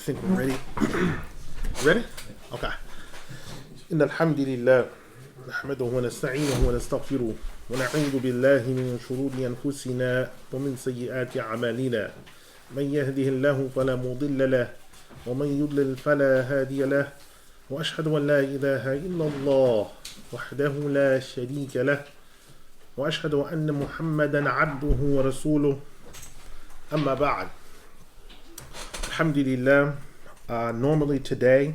think we're ready. Ready? Okay. إن الحمد لله نحمده ونستعينه ونستغفره ونعوذ بالله من شرور أنفسنا ومن سيئات أعمالنا من يهده الله فلا مضل له ومن يضلل فلا هادي له وأشهد أن لا إله إلا الله وحده لا شريك له وأشهد أن محمدا عبده ورسوله أما بعد. Alhamdulillah, normally today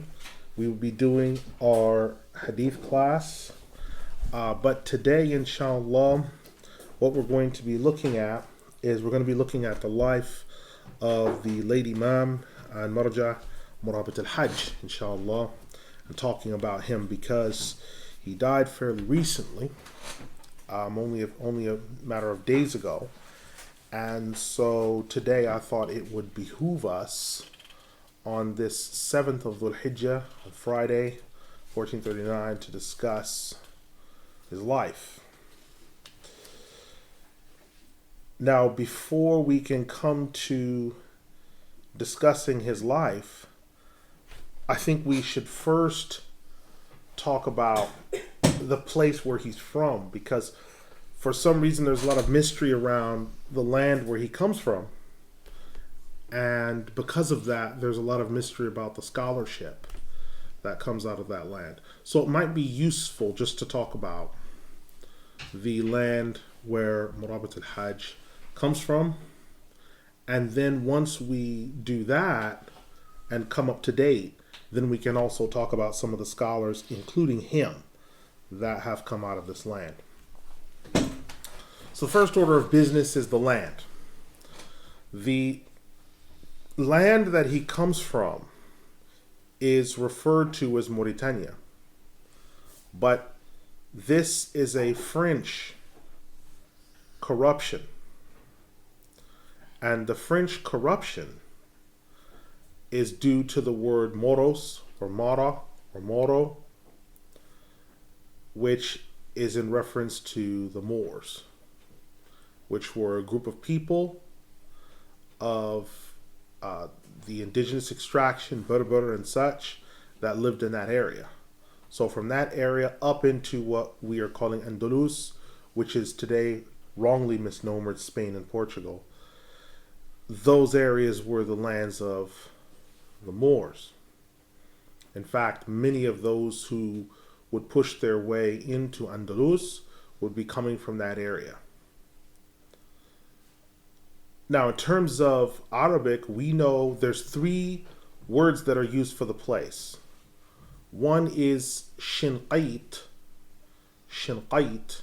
we will be doing our hadith class, but today inshallah what we're going to be looking at is we're going to be looking at the life of the late Imam and Marja Murabit Al-Hajj, inshallah, and talking about him because he died fairly recently, only a matter of days ago. And so today I thought it would behoove us on this 7th of Dhul Hijjah, on Friday, 1439, to discuss his life. Now, before we can come to discussing his life, I think we should first talk about the place where he's from, because for some reason there's a lot of mystery around the land where he comes from, and because of that there's a lot of mystery about the scholarship that comes out of that land. So it might be useful just to talk about the land where Murabit Al-Hajj comes from, and then once we do that and come up to date, then we can also talk about some of the scholars, including him, that have come out of this land. So first order of business is the land. The land that he comes from is referred to as Mauritania, but this is a French corruption, and the French corruption is due to the word moros or mara or moro, which is in reference to the Moors, which were a group of people of the indigenous extraction, Berber and such, that lived in that area. So from that area up into what we are calling Andalus, which is today wrongly misnomered Spain and Portugal, those areas were the lands of the Moors. In fact, many of those who would push their way into Andalus would be coming from that area. Now, in terms of Arabic, we know there's three words that are used for the place. One is Shanqeet. Shanqeet.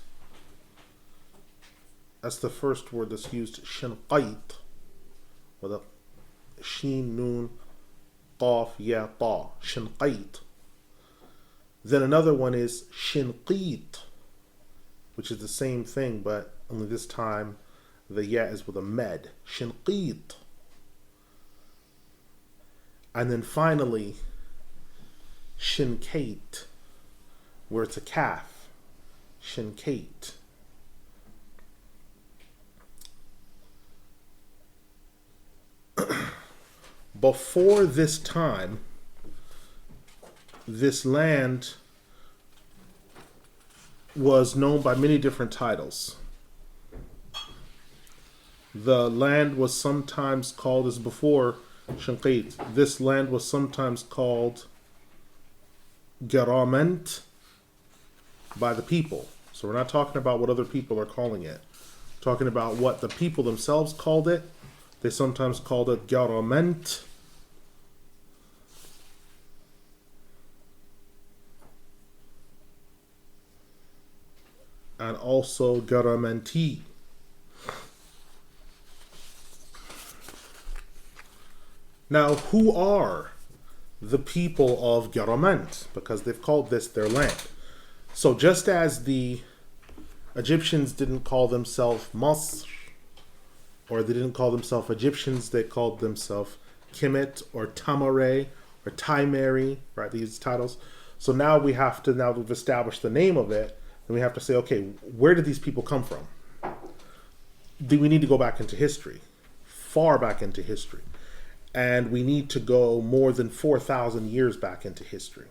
That's the first word that's used, Shanqeet, with a sheen, noon, qaf, ya, ta, Shanqeet. Then another one is Shanqeet, which is the same thing, but only this time the ya is with a med, Shanqeet. And then finally, Shankate, where it's a calf, Shankate. Before this time, this land was known by many different titles. The land was sometimes called, as before Shanqeet, this land was sometimes called Garament by the people. So we're not talking about what other people are calling it. We're talking about what the people themselves called it. They sometimes called it Garament. And also Garamenti. Now, who are the people of Garament? Because they've called this their land. So just as the Egyptians didn't call themselves Masr, or they didn't call themselves Egyptians, they called themselves Kemet or Tamare or Taimari, right? These titles. So now we have to, now we've established the name of it, and we have to say, okay, where did these people come from? Do we need to go back into history? Far back into history. And we need to go more than 4,000 years back into history.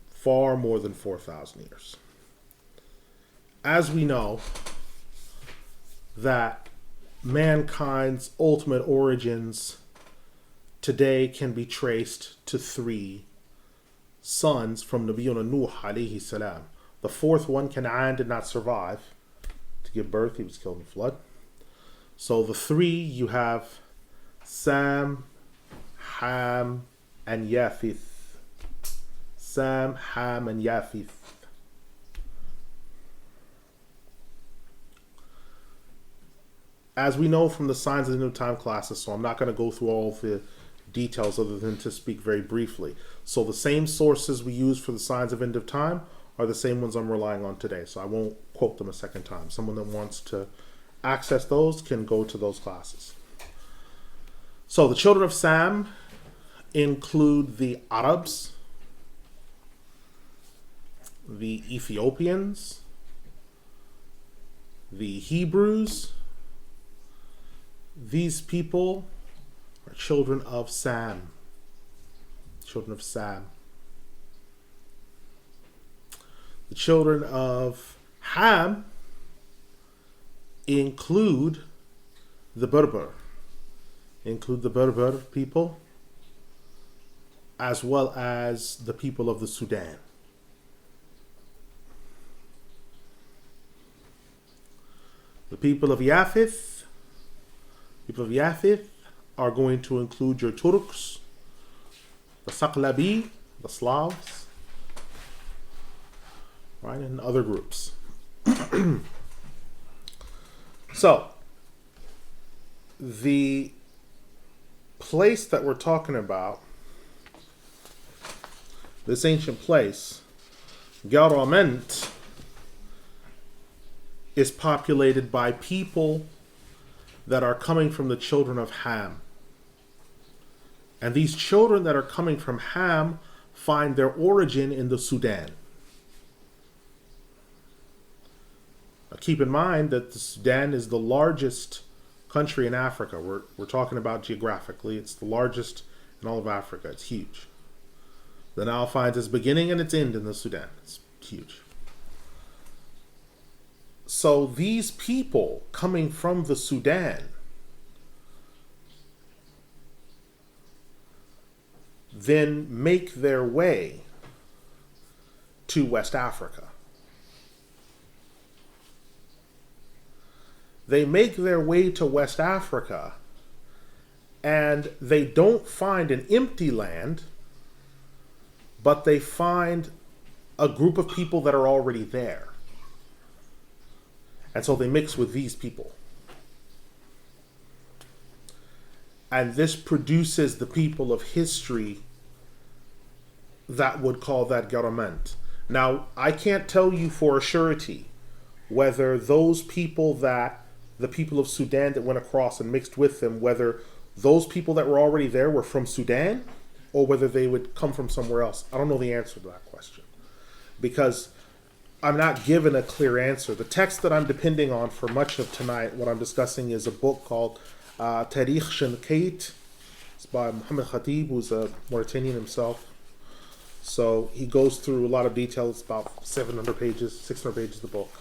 Far more than 4,000 years. As we know, that mankind's ultimate origins today can be traced to 3 sons from Nabiyuna Nuh alayhi salam. The 4th one, Canaan, did not survive to give birth. He was killed in the flood. So the 3, you have Sam, Ham, and Yafith. Sam, Ham, and Yafith. As we know from the Signs of the New Time classes, so I'm not going to go through all of the details other than to speak very briefly. So the same sources we use for the Signs of End of Time are the same ones I'm relying on today. So I won't quote them a second time. Someone that wants to access those can go to those classes. So the children of Sam include the Arabs, the Ethiopians, the Hebrews. These people are children of Sam. Children of Sam. The children of Ham include the Berber. Include the Berber people, as well as the people of the Sudan. The people of Yafith are going to include your Turks, the Saqlabi, the Slavs, right, and other groups. So, the place that we're talking about, this ancient place, Garament, is populated by people that are coming from the children of Ham. And these children that are coming from Ham find their origin in the Sudan. Now keep in mind that the Sudan is the largest country in Africa. We're talking about geographically. It's the largest in all of Africa. It's huge. The Nile finds its beginning and its end in the Sudan. It's huge. So these people coming from the Sudan then make their way to West Africa. They make their way to West Africa and they don't find an empty land, but they find a group of people that are already there. And so they mix with these people. And this produces the people of history that would call that Garament. Now, I can't tell you for a surety whether those people that, the people of Sudan that went across and mixed with them, whether those people that were already there were from Sudan or whether they would come from somewhere else. I don't know the answer to that question because I'm not given a clear answer. The text that I'm depending on for much of tonight, what I'm discussing, is a book called Tarikh Shanqeet. It's by Muhammad Khatib, who's a Mauritanian himself. So he goes through a lot of details, about 700 pages, 600 pages of the book.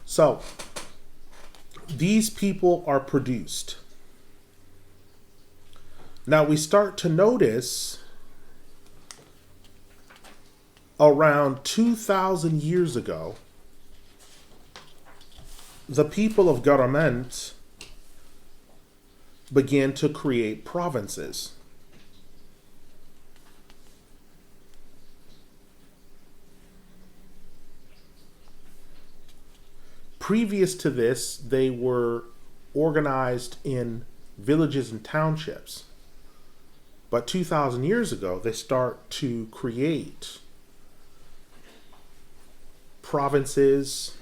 So these people are produced. Now we start to notice around 2,000 years ago, the people of Garament began to create provinces. Previous to this, they were organized in villages and townships. But 2,000 years ago, they start to create provinces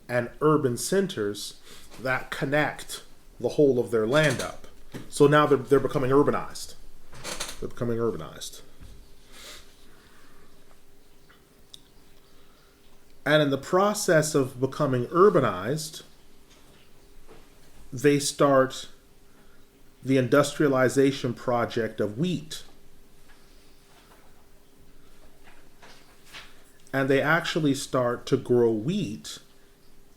and urban centers that connect the whole of their land up. So now they're becoming urbanized. They're becoming urbanized. And in the process of becoming urbanized, they start the industrialization project of wheat. And they actually start to grow wheat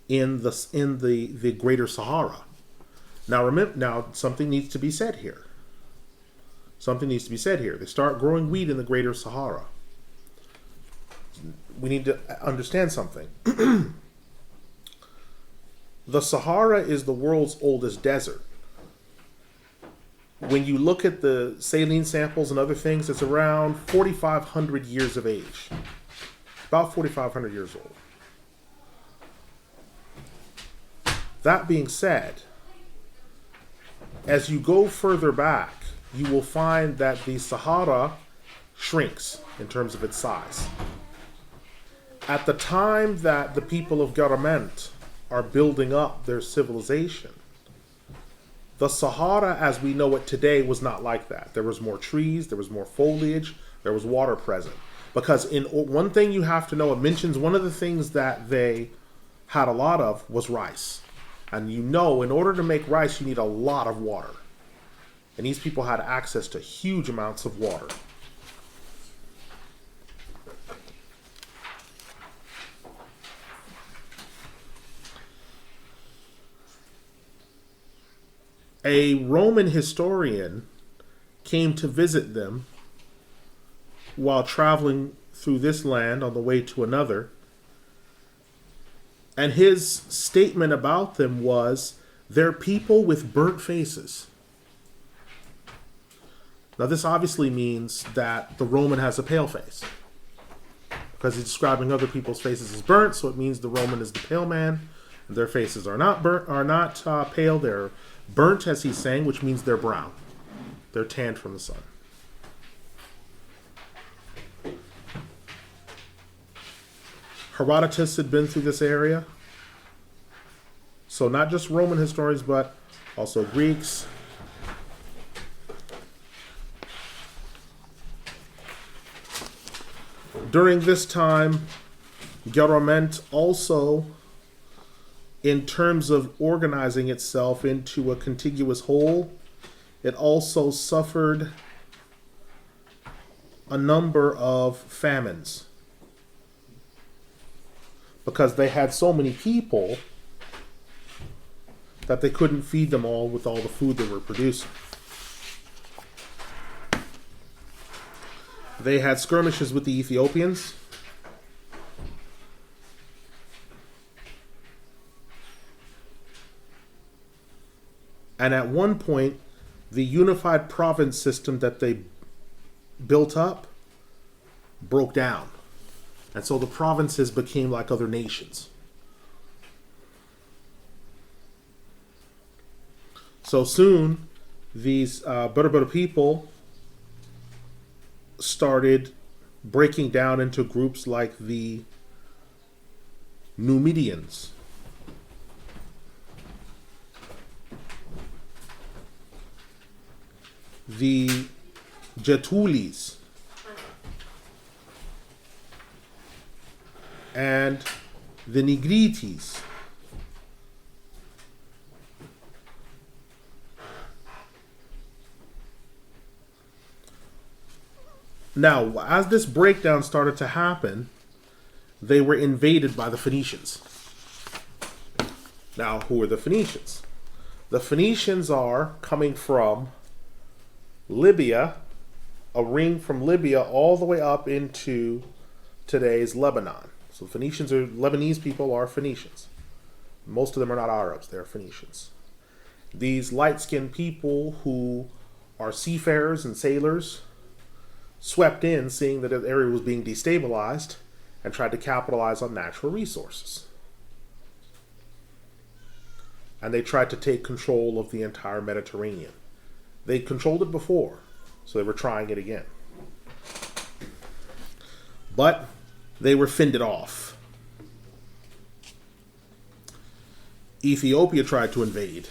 in the Greater Sahara. Now remember, something needs to be said here. Something needs to be said here. They start growing wheat in the Greater Sahara. We need to understand something. The Sahara is the world's oldest desert. When you look at the saline samples and other things, it's around 4,500 years of age. About 4,500 years old. That being said, as you go further back, you will find that the Sahara shrinks in terms of its size. At the time that the people of Garament are building up their civilization, the Sahara as we know it today was not like that. There was more trees, there was more foliage, there was water present. Because in one thing you have to know, it mentions one of the things that they had a lot of was rice. And you know, in order to make rice, you need a lot of water. And these people had access to huge amounts of water. A Roman historian came to visit them while traveling through this land on the way to another. And his statement about them was, they're people with burnt faces. Now this obviously means that the Roman has a pale face, because he's describing other people's faces as burnt, so it means the Roman is the pale man, and their faces are not burnt, pale, they're burnt, as he's saying, which means they're brown. They're tanned from the sun. Herodotus had been through this area. So not just Roman historians, but also Greeks. During this time, Garament also, in terms of organizing itself into a contiguous whole, it also suffered a number of famines. Because they had so many people that they couldn't feed them all with all the food they were producing. They had skirmishes with the Ethiopians. And at one point, the unified province system that they built up broke down. And so the provinces became like other nations. So soon, these Berber people started breaking down into groups like the Numidians, the Getulis, and the Nigritis. Now, as this breakdown started to happen, they were invaded by the Phoenicians. Now, who are the Phoenicians? The Phoenicians are coming from Libya, a ring from Libya all the way up into today's Lebanon. So Phoenicians are, Lebanese people are Phoenicians. Most of them are not Arabs, they're Phoenicians. These light-skinned people who are seafarers and sailors swept in, seeing that the area was being destabilized, and tried to capitalize on natural resources. And they tried to take control of the entire Mediterranean. They controlled it before, so they were trying it again. But they were fended off. Ethiopia tried to invade,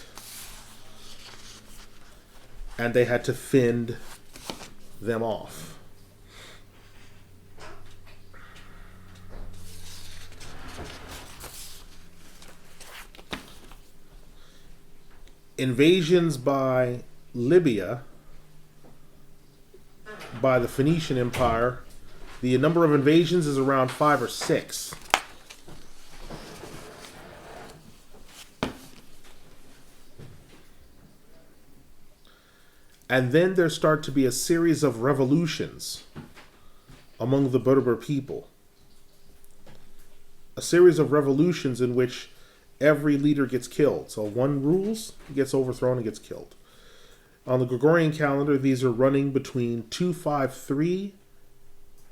and they had to fend them off. Invasions by Libya by the Phoenician Empire, the number of invasions is around 5 or 6. And then there start to be a series of revolutions among the Berber people. A series of revolutions in which every leader gets killed. So one rules, gets overthrown, and gets killed. On the Gregorian calendar, these are running between 253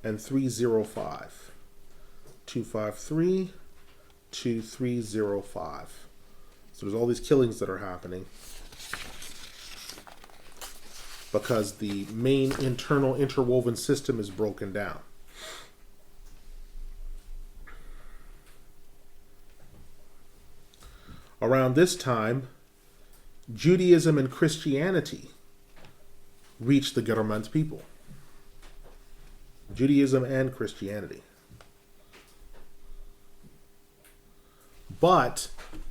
and 305. 253 to 305. So there's all these killings that are happening because the main internal interwoven system is broken down. Around this time, Judaism and Christianity reached the Germans people. Judaism and Christianity. But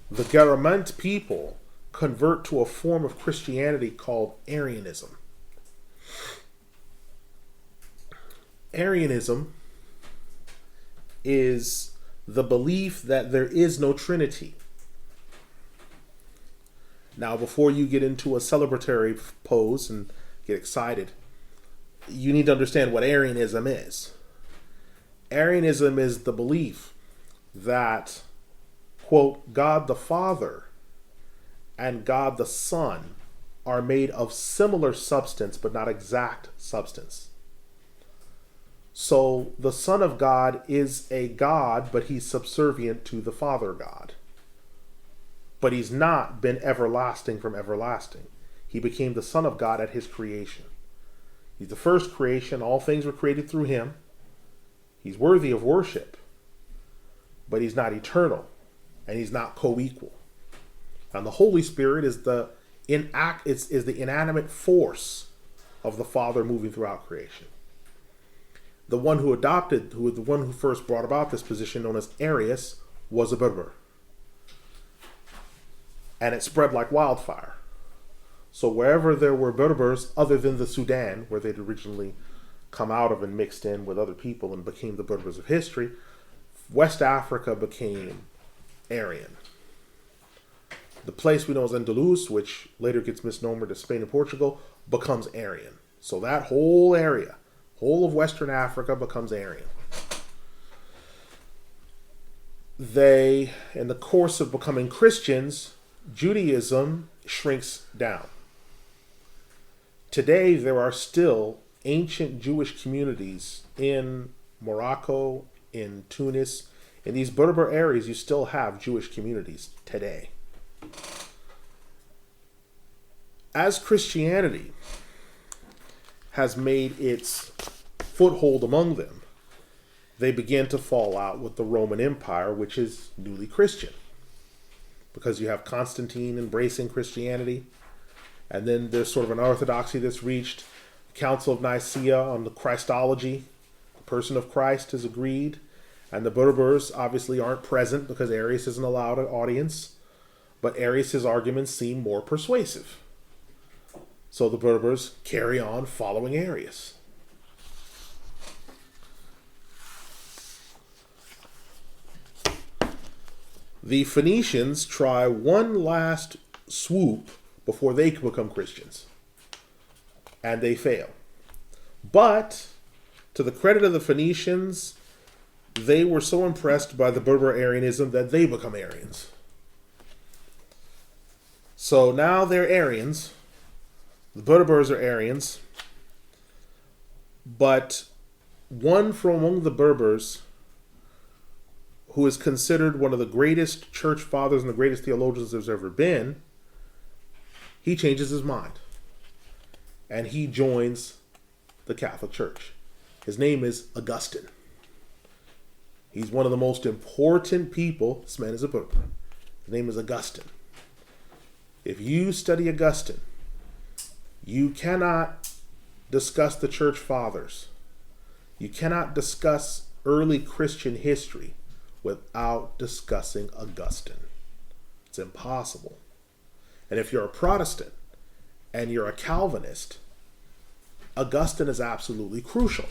the Germans people convert to a form of Christianity called Arianism. Arianism is the belief that there is no Trinity. Now, before you get into a celebratory pose and get excited, you need to understand what Arianism is. Arianism is the belief that, quote, God the Father and God the Son are made of similar substance, but not exact substance. So the Son of God is a God, but he's subservient to the Father God. But he's not been everlasting from everlasting. He became the Son of God at his creation. He's the first creation. All things were created through him. He's worthy of worship. But he's not eternal. And he's not co-equal. And the Holy Spirit is the inanimate force of the Father moving throughout creation. The one who first brought about this position, known as Arius, was a Berber. And it spread like wildfire. So wherever there were Berbers, other than the Sudan, where they'd originally come out of and mixed in with other people and became the Berbers of history, West Africa became Aryan. The place we know as Andalus, which later gets misnomered as Spain and Portugal, becomes Aryan. So that whole area, whole of Western Africa, becomes Aryan. They, in the course of becoming Christians, Judaism shrinks down. Today, there are still ancient Jewish communities in Morocco, in Tunis. In these Berber areas, you still have Jewish communities today. As Christianity has made its foothold among them, they begin to fall out with the Roman Empire, which is newly Christian. Because you have Constantine embracing Christianity, and then there's sort of an orthodoxy that's reached. Council of Nicaea on the Christology, the person of Christ, is agreed, and the Berbers obviously aren't present because Arius isn't allowed an audience, but Arius' arguments seem more persuasive. So the Berbers carry on following Arius. The Phoenicians try one last swoop before they can become Christians. And they fail. But, to the credit of the Phoenicians, they were so impressed by the Berber Arianism that they become Aryans. So now they're Aryans. The Berbers are Aryans. But one from among the Berbers, who is considered one of the greatest church fathers and the greatest theologians there's ever been, he changes his mind. And he joins the Catholic Church. His name is Augustine. He's one of the most important people. This man is a Berber. His name is Augustine. If you study Augustine, you cannot discuss the church fathers. You cannot discuss early Christian history without discussing Augustine. It's impossible. And if you're a Protestant and you're a Calvinist, Augustine is absolutely crucial.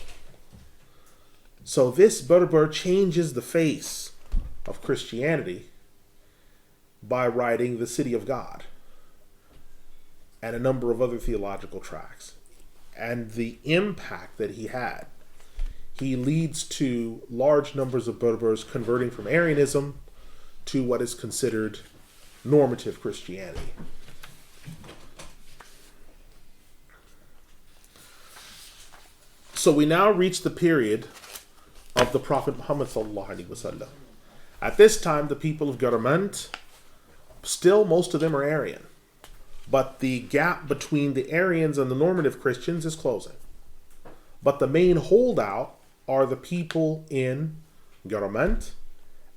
So this Berber changes the face of Christianity by writing The City of God and a number of other theological tracts. And the impact that he had, he leads to large numbers of Berbers converting from Arianism to what is considered normative Christianity. So we now reach the period of the Prophet Muhammad sallallahu alaihi wasallam. At this time, the people of Garament, still most of them are Arian, but the gap between the Arians and the normative Christians is closing. But the main holdout are the people in Garament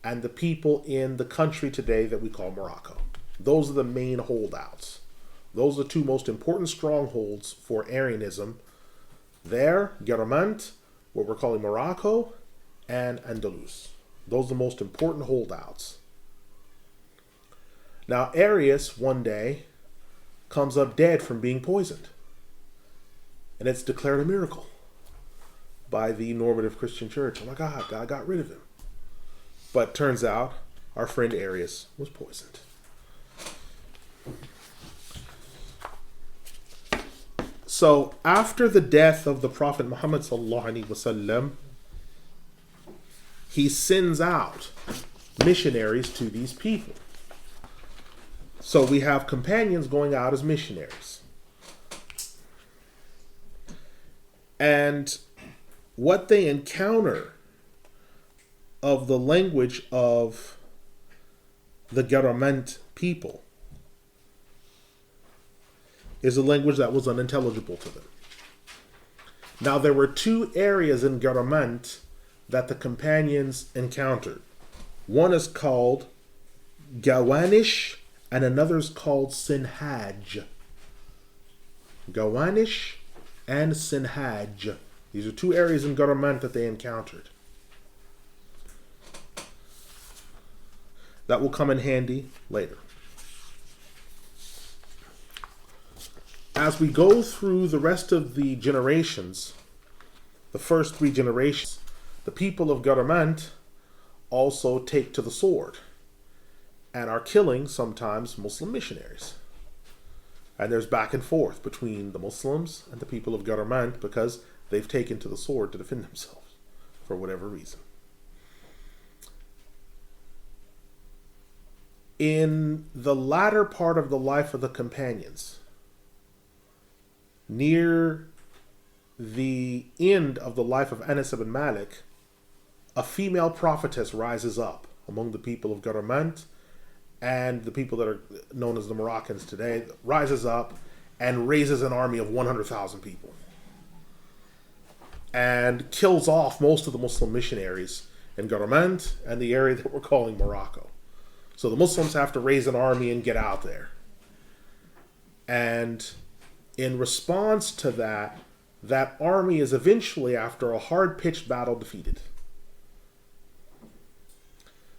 and the people in the country today that we call Morocco. Those are the main holdouts. Those are the two most important strongholds for Arianism. There, Garament, what we're calling Morocco, and Andalus. Those are the most important holdouts. Now, Arius one day comes up dead from being poisoned. And it's declared a miracle by the normative Christian church. Oh my God, God got rid of him. But turns out our friend Arius was poisoned. So after the death of the Prophet Muhammad sallallahu alaihi wasallam, he sends out missionaries to these people. So we have companions going out as missionaries. And what they encounter of the language of the Garament people is a language that was unintelligible to them. Now there were two areas in Garament that the companions encountered. One is called Gawanish and another is called Sinhaj. Gawanish and Sinhaj. These are two areas in Garament that they encountered. That will come in handy later. As we go through the rest of the generations, the first three generations, the people of Garament also take to the sword and are killing sometimes Muslim missionaries. And there's back and forth between the Muslims and the people of Garament because they've taken to the sword to defend themselves for whatever reason. In the latter part of the life of the companions, near the end of the life of Anas ibn Malik, a female prophetess rises up among the people of Garament and the people that are known as the Moroccans today, rises up and raises an army of 100,000 people and kills off most of the Muslim missionaries in Garament and the area that we're calling Morocco. So the Muslims have to raise an army and get out there. And in response to that, that army is eventually, after a hard-pitched battle, defeated.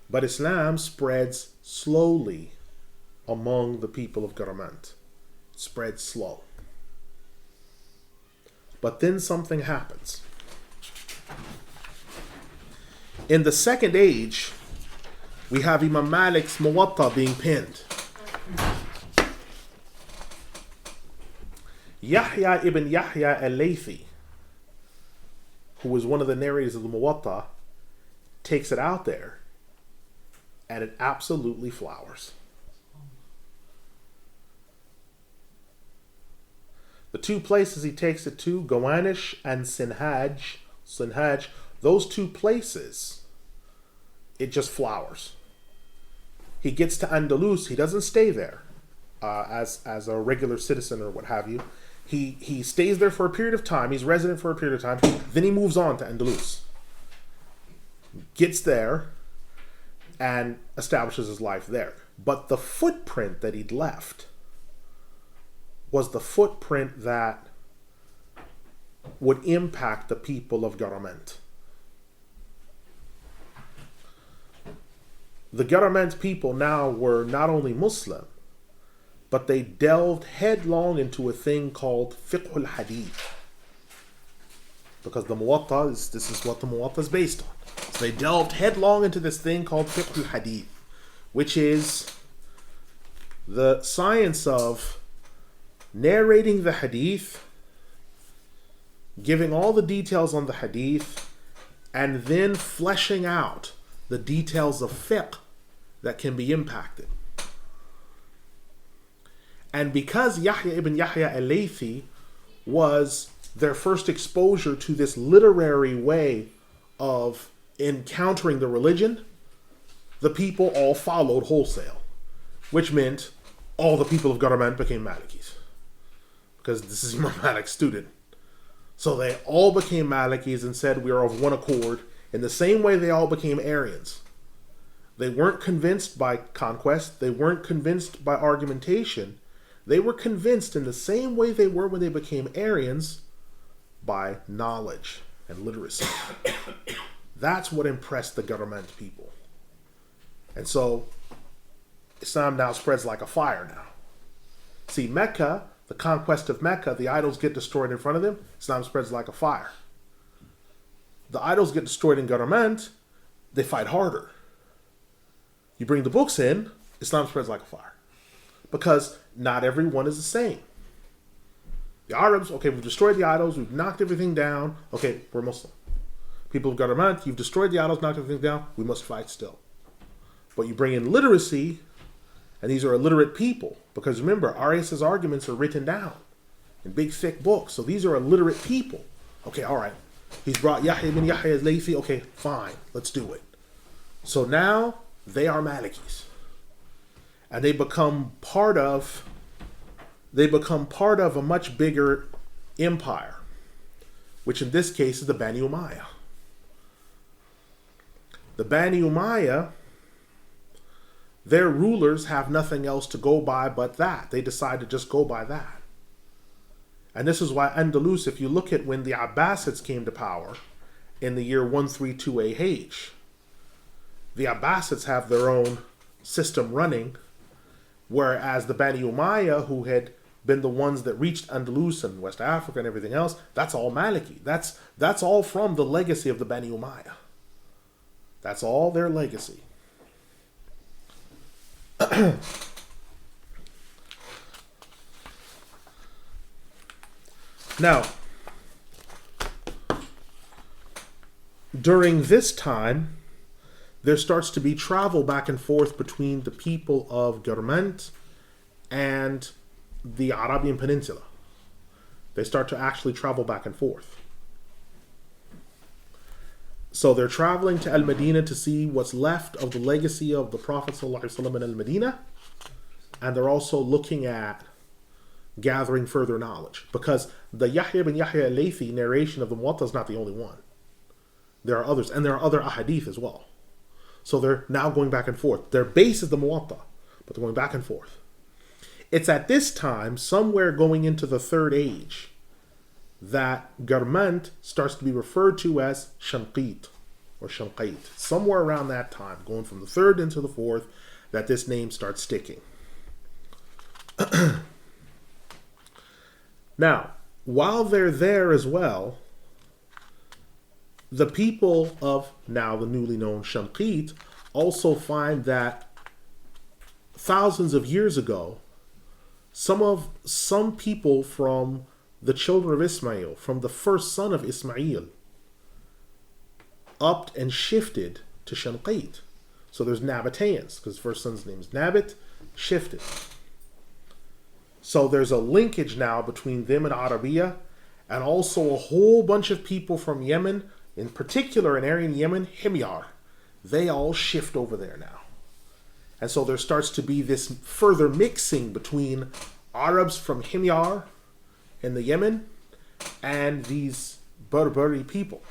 But Islam spreads slowly among the people of Garament. It spreads slow. But then something happens. In the second age, we have Imam Malik's Muwatta being penned. Yahya ibn Yahya al-Laythi, who was one of the narrators of the Muwatta, takes it out there, and it absolutely flowers. The two places he takes it to, Gawanish and Sinhaj, those two places, it just flowers. He gets to Andalus, he doesn't stay there as a regular citizen or what have you. He stays there for a period of time, he's resident for a period of time, then he moves on to Andalus. Gets there and establishes his life there. But the footprint that he'd left was the footprint that would impact the people of Garament. The Garament people now were not only Muslim, but they delved headlong into a thing called fiqh al-hadith. Because the Muwatta this is what the Muwatta is based on. So they delved headlong into this thing called fiqh al-hadith, which is the science of narrating the hadith, giving all the details on the hadith, and then fleshing out the details of fiqh that can be impacted. And because Yahya ibn Yahya al-Laythi was their first exposure to this literary way of encountering the religion, the people all followed wholesale, which meant all the people of Garman became Malikis, because this is Imam Malik's student. So they all became Malikis and said we are of one accord, in the same way they all became Aryans. They weren't convinced by conquest, they weren't convinced by argumentation, they were convinced in the same way they were when they became Aryans, by knowledge and literacy. That's what impressed the government people. And so Islam now spreads like a fire now. See, Mecca, the conquest of Mecca, the idols get destroyed in front of them, Islam spreads like a fire. The idols get destroyed in Garment, they fight harder. You bring the books in, Islam spreads like a fire. Because not everyone is the same. The Arabs, okay, we've destroyed the idols, we've knocked everything down, okay, we're Muslim. People of Garment, you've destroyed the idols, knocked everything down, we must fight still. But you bring in literacy, and these are illiterate people. Because remember, Arius' arguments are written down in big, thick books. So these are illiterate people. Okay, all right. He's brought Yahya ibn Yahya al-Laythi. Okay, fine. Let's do it. So now they are Malikis. And they become part of a much bigger empire, which in this case is the Bani Umayyah. The Bani Umayyah, their rulers have nothing else to go by but that. They decide to just go by that. And this is why Andalus, if you look at when the Abbasids came to power in the year 132 AH, the Abbasids have their own system running, whereas the Bani Umayyah, who had been the ones that reached Andalus and West Africa and everything else, that's all Maliki. That's all from the legacy of the Bani Umayyah. That's all their legacy. Now, during this time, there starts to be travel back and forth between the people of Garment and the Arabian Peninsula. They start to actually travel back and forth. So they're traveling to Al-Madinah to see what's left of the legacy of the Prophet ﷺ in Al-Madinah. And they're also looking at gathering further knowledge. Because the Yahya ibn Yahya al-Laythi narration of the Muwatta is not the only one. There are others. And there are other ahadith as well. So they're now going back and forth. Their base is the Muwatta, but they're going back and forth. It's at this time, somewhere going into the Third Age, that Garment starts to be referred to as Shanqeet or Shanqeet. Somewhere around that time, going from the third into the fourth, that this name starts sticking. Now, while they're there as well, the people of now the newly known Shanqeet also find that thousands of years ago, some people from the children of Ismail, from the first son of Ismail, upped and shifted to Shanqeet. So there's Nabateans, because the first son's name is Nabit, shifted. So there's a linkage now between them and Arabia, and also a whole bunch of people from Yemen, in particular in Aryan Yemen, Himyar. They all shift over there now. And so there starts to be this further mixing between Arabs from Himyar in the Yemen and these Berberi people.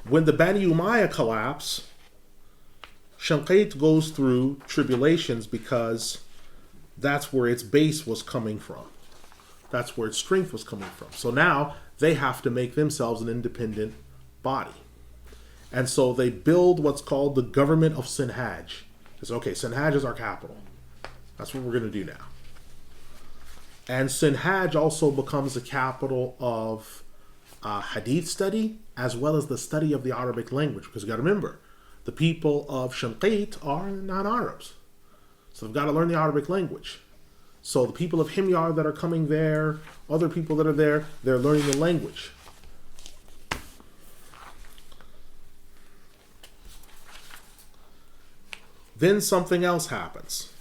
When the Bani Umayyah collapse, Shanqeet goes through tribulations because that's where its base was coming from. That's where its strength was coming from. So now they have to make themselves an independent body. And so they build what's called the government of Sinhaj. It's okay, Sinhaj is our capital. That's what we're going to do now. And Sinhaj also becomes the capital of Hadith study, as well as the study of the Arabic language. Because you got to remember, the people of Shanqeet are non-Arabs. So they've got to learn the Arabic language. So the people of Himyar that are coming there, other people that are there, they're learning the language. Then something else happens.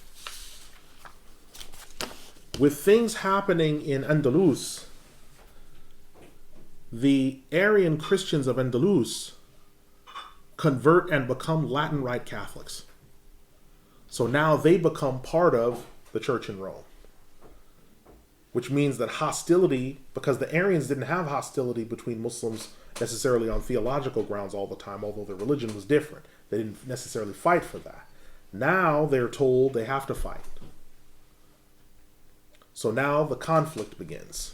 With things happening in Andalus, the Arian Christians of Andalus convert and become Latin Rite Catholics. So now they become part of the church in Rome. Which means that hostility, because the Arians didn't have hostility between Muslims necessarily on theological grounds all the time, although their religion was different. They didn't necessarily fight for that. Now they're told they have to fight. So now the conflict begins.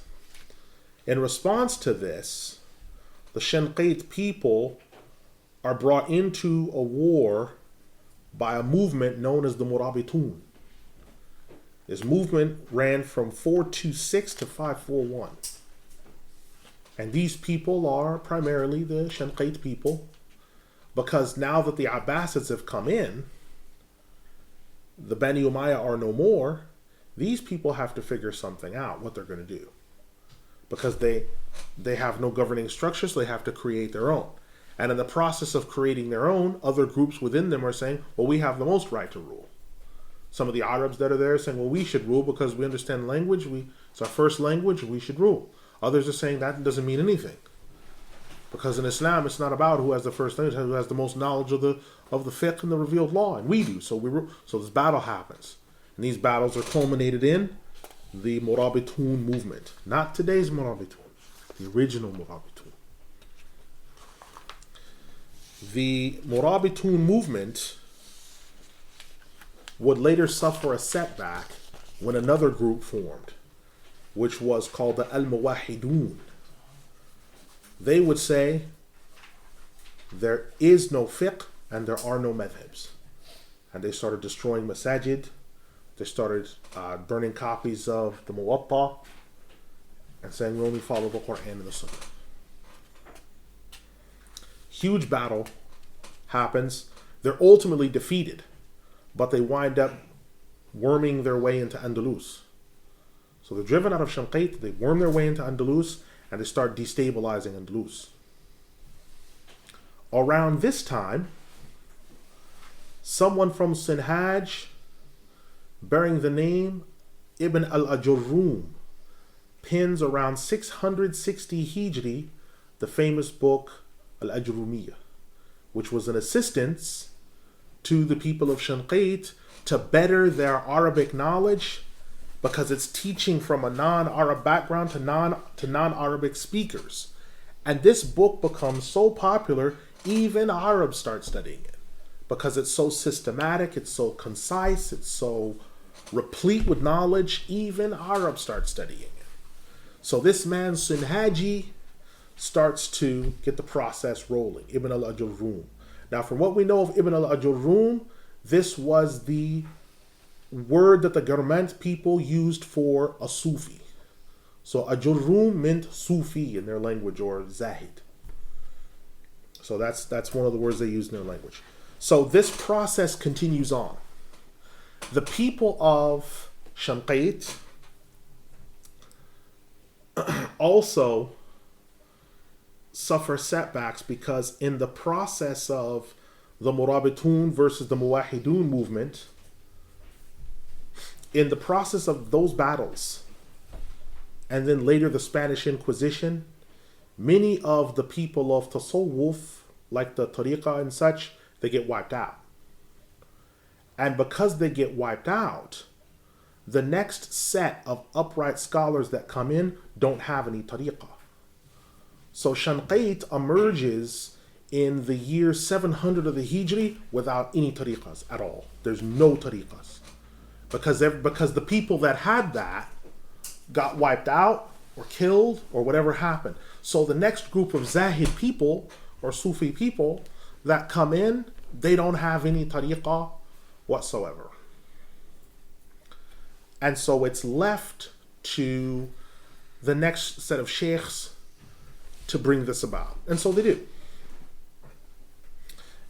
In response to this, the Shanqeit people are brought into a war by a movement known as the Murabitun. This movement ran from 426 to 541. And these people are primarily the Shanqeit people, because now that the Abbasids have come in, the Bani Umayyah are no more, these people have to figure something out, what they're going to do. Because they have no governing structure, so they have to create their own. And in the process of creating their own, other groups within them are saying, well, we have the most right to rule. Some of the Arabs that are there are saying, well, we should rule because we understand language. It's our first language, we should rule. Others are saying that doesn't mean anything. Because in Islam, it's not about who has the first language, who has the most knowledge of the fiqh and the revealed law. And we do. So this battle happens. And these battles are culminated in the Murabitun movement. Not today's Murabitun, the original Murabitun. The Murabitun movement would later suffer a setback when another group formed, which was called the Al-Muwahidun. They would say there is no fiqh and there are no madhabs. And they started destroying masajid. They started burning copies of the Muwatta and saying we only follow the Quran and the Sunnah. Huge battle happens. They're ultimately defeated, but they wind up worming their way into Andalus. So they're driven out of Shanqeit, they worm their way into Andalus, and they start destabilizing Andalus. Around this time, someone from Sinhaj, bearing the name Ibn al-Ajurrum, pins around 660 Hijri the famous book Al-Ajrumiyyah, which was an assistance to the people of Shanqeet to better their Arabic knowledge, because it's teaching from a non-Arab background to non-Arabic speakers. And this book becomes so popular, even Arabs start studying it, because it's so systematic, it's so concise, it's so replete with knowledge, even Arabs start studying it. So this man, Sinhaji, starts to get the process rolling, Ibn al-Ajurrum. Now, from what we know of Ibn al-Ajurrum, this was the word that the Garment people used for a Sufi. So Ajurrum meant Sufi in their language, or Zahid. So that's one of the words they used in their language. So this process continues on. The people of Shanqeet also suffer setbacks, because in the process of the Murabitun versus the Muwahidun movement, in the process of those battles, and then later the Spanish Inquisition, many of the people of Tasawwuf, like the Tariqah and such, they get wiped out. And because they get wiped out, the next set of upright scholars that come in don't have any Tariqah. So Shanqeet emerges in the year 700 of the Hijri without any Tariqahs at all. There's no Tariqahs. Because the people that had that got wiped out, or killed or whatever happened. So the next group of Zahid people or Sufi people that come in, they don't have any tariqah whatsoever. And so it's left to the next set of sheikhs to bring this about. And so they do.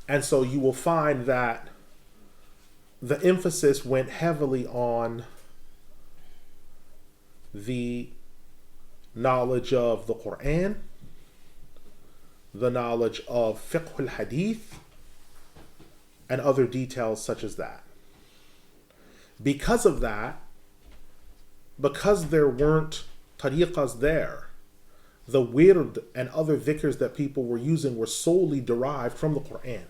And so you will find that the emphasis went heavily on the knowledge of the Quran, the knowledge of fiqh al-hadith, and other details such as that. Because of that, because there weren't tariqas there, the wird and other dhikrs that people were using were solely derived from the Quran.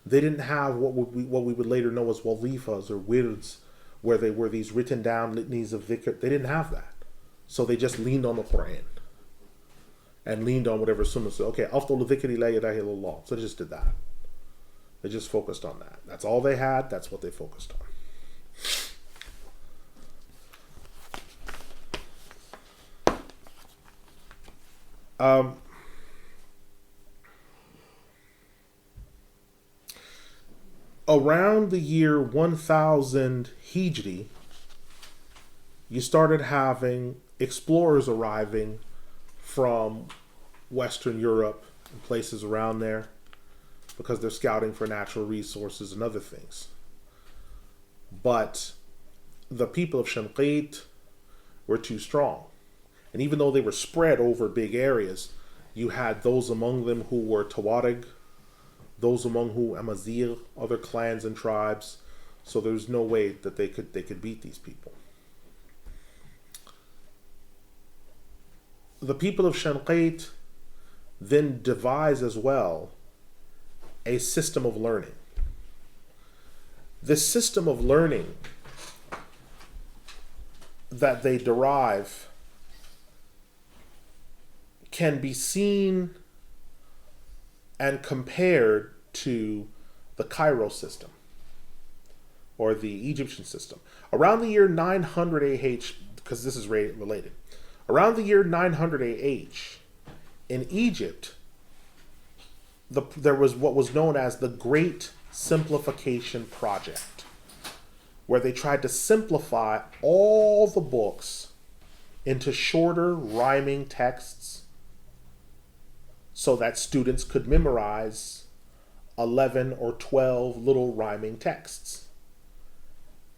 They didn't have what we would later know as wazifas or wirds, where they were these written down litanies of dhikr. They didn't have that. So they just leaned on the Quran and leaned on whatever Sunnah said. Okay, afdalu dhikri la ilaha illallah. So they just did that. They just focused on that. That's all they had. That's what they focused on. Around the year 1000 Hijri, you started having explorers arriving from Western Europe and places around there because they're scouting for natural resources and other things. But the people of Shanqeet were too strong. And even though they were spread over big areas, you had those among them who were Tawarig, those among who Amazigh, other clans and tribes. So there's no way that they could beat these people. The people of Shanqeet then devise as well a system of learning. This system of learning that they derive can be seen and compared to the Cairo system or the Egyptian system. Around the year 900 AH, because this is related, around the year 900 AH, in Egypt, there was what was known as the Great Simplification Project, where they tried to simplify all the books into shorter rhyming texts so that students could memorize 11 or 12 little rhyming texts.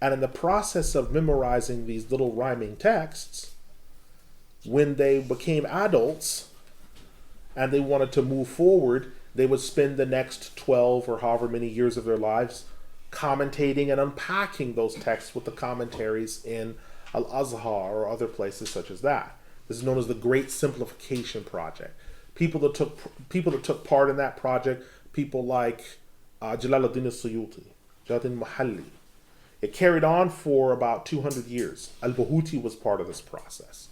And in the process of memorizing these little rhyming texts, when they became adults and they wanted to move forward, they would spend the next 12 or however many years of their lives commentating and unpacking those texts with the commentaries in Al-Azhar or other places such as that. This is known as the Great Simplification Project. People that took part in that project, people like Jalaluddin al-Suyuti, Jalaluddin Mahalli. It carried on for about 200 years. Al-Bahuti was part of this process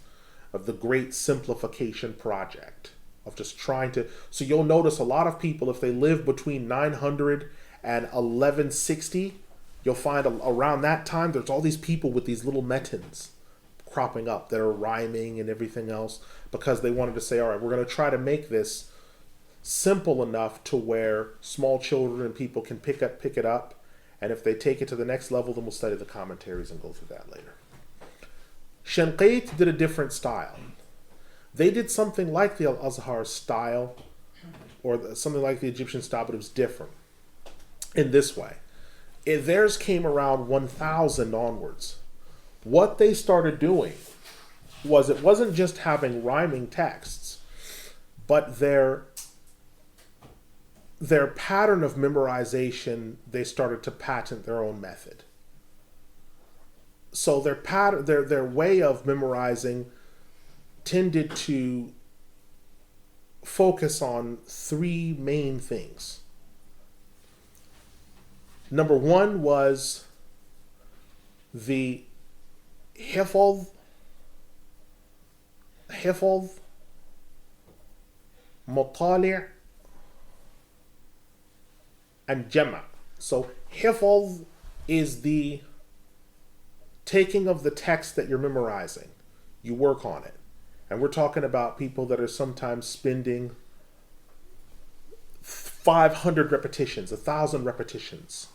of the Great Simplification Project, of just trying to... So you'll notice a lot of people, if they live between 900 and 1160, you'll find around that time, there's all these people with these little metins cropping up that are rhyming and everything else, because they wanted to say, all right, we're going to try to make this simple enough to where small children and people can pick it up, and if they take it to the next level, then we'll study the commentaries and go through that later. Shanqeet did a different style. They did something like the Al-Azhar style, or something like the Egyptian style, but it was different in this way. Theirs came around 1000 onwards. What they started doing was, it wasn't just having rhyming texts, but their pattern of memorization, they started to patent their own method. So their way of memorizing tended to focus on three main things. Number one was the hifz, mutali', and jama'. So hifz is the taking of the text that you're memorizing. You work on it. And we're talking about people that are sometimes spending 500 repetitions, 1,000 repetitions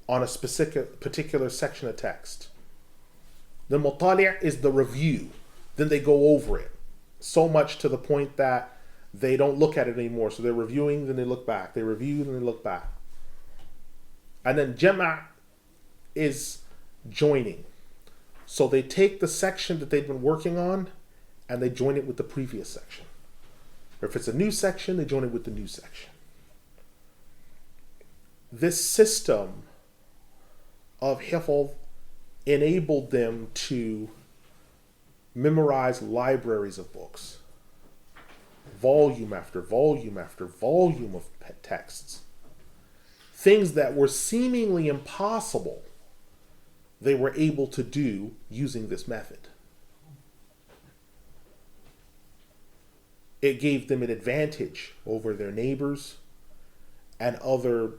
on a specific particular section of text. The mutali' is the review. Then they go over it. So much to the point that they don't look at it anymore. So they're reviewing, then they look back. They review, then they look back. And then jama' is joining. So they take the section that they've been working on and they join it with the previous section. Or if it's a new section, they join it with the new section. This system of hifz enabled them to memorize libraries of books, volume after volume after volume of texts. Things that were seemingly impossible, they were able to do using this method. It gave them an advantage over their neighbors and other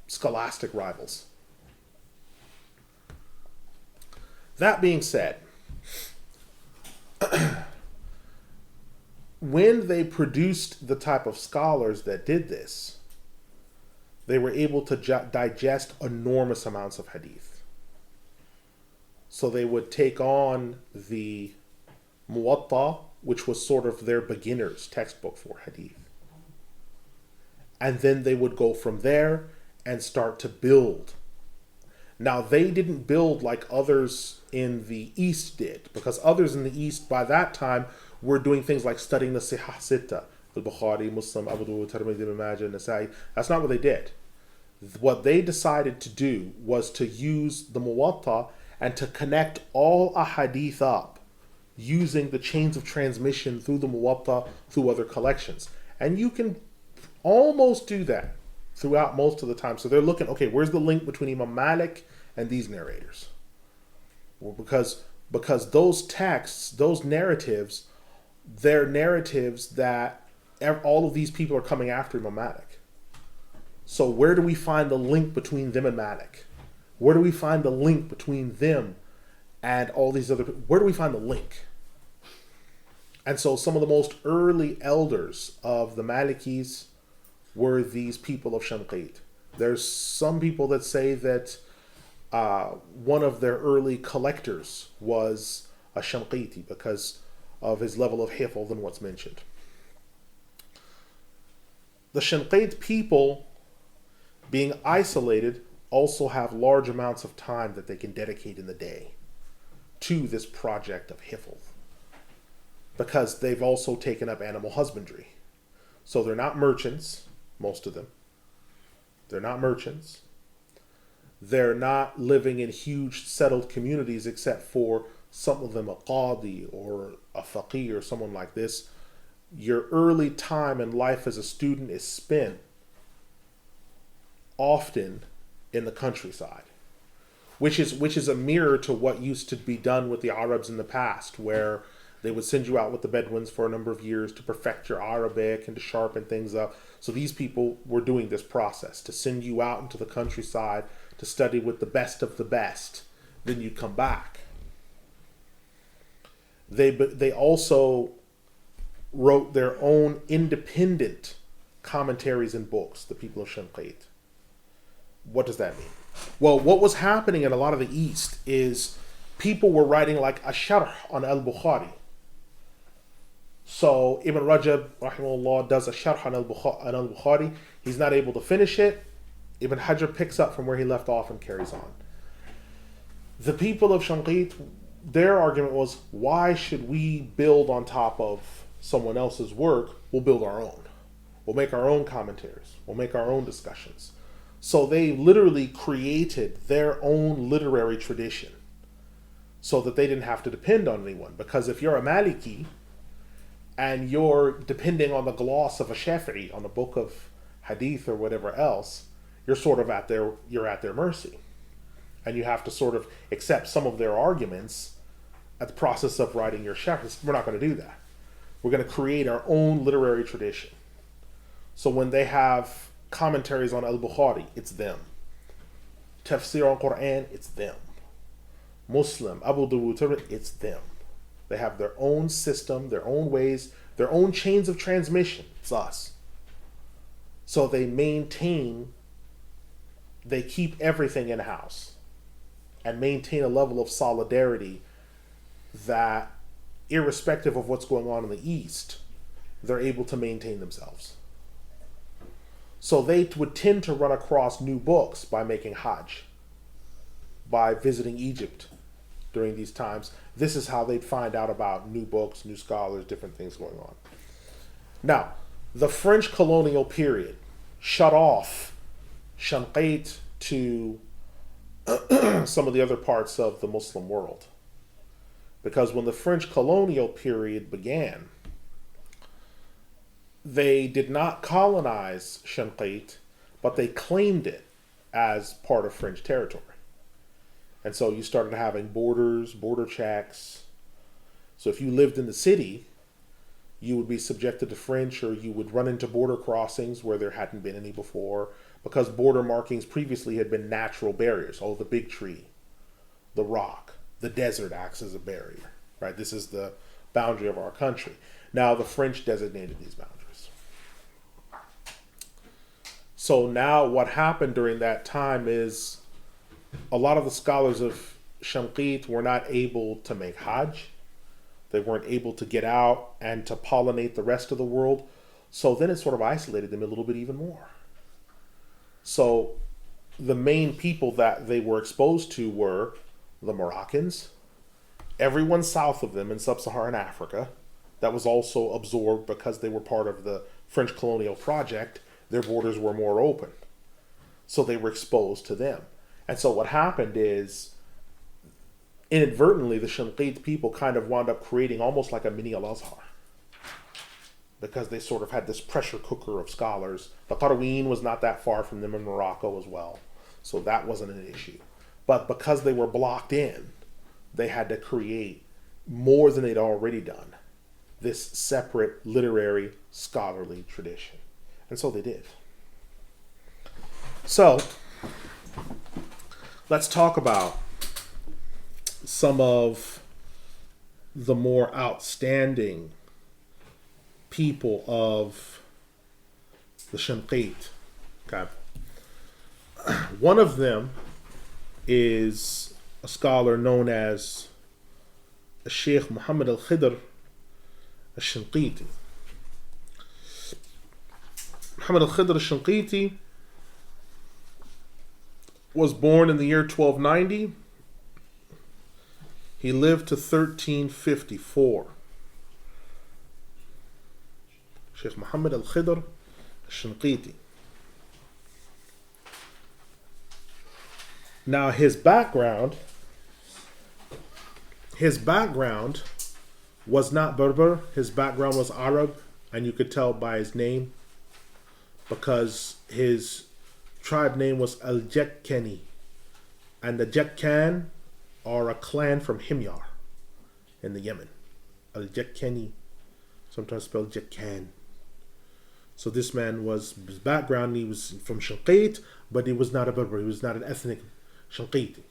scholastic rivals. That being said, when they produced the type of scholars that did this, they were able to digest enormous amounts of hadith. So they would take on the Muwatta, which was sort of their beginner's textbook for hadith. And then they would go from there and start to build. Now, they didn't build like others in the East did, because others in the East by that time were doing things like studying the Sihah Sitta, al-Bukhari, Muslim, Abu Dawud, Tirmidhi, Ibn Majah, Nasa'i. That's not what they did. What they decided to do was to use the Muwatta and to connect all ahadith up using the chains of transmission through the Muwatta, through other collections. And you can almost do that throughout most of the time. So they're looking, okay, where's the link between Imam Malik and these narrators? Well, because those texts, those narratives, they're narratives that all of these people are coming after Imam Malik. So where do we find the link between them and Malik? Where do we find the link between them and all these other people? Where do we find the link? And so some of the most early elders of the Malikis were these people of Shanqeet. There's some people that say that one of their early collectors was a Shunqaiti because of his level of hifz than what's mentioned. The Shanqeet people, being isolated, also have large amounts of time that they can dedicate in the day to this project of hifz, because they've also taken up animal husbandry. So they're not merchants, most of them. They're not merchants. They're not living in huge settled communities, except for some of them a qadi or a faqih or someone like this. Your early time in life as a student is spent often in the countryside, which is a mirror to what used to be done with the Arabs in the past, where they would send you out with the Bedouins for a number of years to perfect your Arabic and to sharpen things up. So these people were doing this process to send you out into the countryside to study with the best of the best. Then you come back. They also wrote their own independent commentaries and books, the people of Shanqeet. What does that mean? Well, what was happening in a lot of the East is people were writing like a sharh on al-Bukhari. So Ibn Rajab, rahimahullah, does a sharh on al-Bukhari. He's not able to finish it. Ibn Hajar picks up from where he left off and carries on. The people of Shanqeet, their argument was, why should we build on top of someone else's work? We'll build our own. We'll make our own commentaries. We'll make our own discussions. So they literally created their own literary tradition so that they didn't have to depend on anyone. Because if you're a Maliki and you're depending on the gloss of a Shafi'i on a book of hadith or whatever else, you're sort of at their mercy. And you have to sort of accept some of their arguments at the process of writing your sharh. We're not going to do that. We're going to create our own literary tradition. So when they have commentaries on al-Bukhari, it's them. Tafsir on Quran, it's them. Muslim, Abu Dawud, it's them. They have their own system, their own ways, their own chains of transmission. It's us. So they keep everything in-house and maintain a level of solidarity that, irrespective of what's going on in the East, they're able to maintain themselves. So they would tend to run across new books by making Hajj, by visiting Egypt during these times. This is how they'd find out about new books, new scholars, different things going on. Now, the French colonial period shut off Shanqeit to some of the other parts of the Muslim world. Because when the French colonial period began, they did not colonize Shanqeit, but they claimed it as part of French territory. And so you started having borders, border checks. So if you lived in the city, you would be subjected to French, or you would run into border crossings where there hadn't been any before, because border markings previously had been natural barriers. Oh, the big tree, the rock, the desert acts as a barrier, right? This is the boundary of our country. Now the French designated these boundaries. So now what happened during that time is a lot of the scholars of Shanqeit were not able to make Hajj. They weren't able to get out and to pollinate the rest of the world. So then it sort of isolated them a little bit even more. So the main people that they were exposed to were the Moroccans, everyone south of them in sub-Saharan Africa that was also absorbed because they were part of the French colonial project. Their borders were more open. So they were exposed to them. And so what happened is, inadvertently, the Shanqeit people kind of wound up creating almost like a mini Al-Azhar, because they sort of had this pressure cooker of scholars. The Qarawiyyin was not that far from them in Morocco as well, so that wasn't an issue. But because they were blocked in, they had to create more than they'd already done, this separate literary, scholarly tradition. And so they did. So, let's talk about some of the more outstanding people of the Shanqeit. Okay. One of them is a scholar known as Sheikh Muhammad Al-Khidr Al-Shanqeiti. Muhammad Al-Khidr Al-Shanqeiti was born in the year 1290. He lived to 1354. Sheikh Muhammad Al-Khidr Al-Shanqeiti. Now his background was not Berber. His background was Arab, and you could tell by his name, because his tribe name was Al-Jekkani, and the Jekkan are a clan from Himyar in the Yemen. Al-Jekkani, sometimes spelled Jekkan. So this man was, his background, he was from Shanqeit, but he was not a Berber. He was not an ethnic Shanqeiti.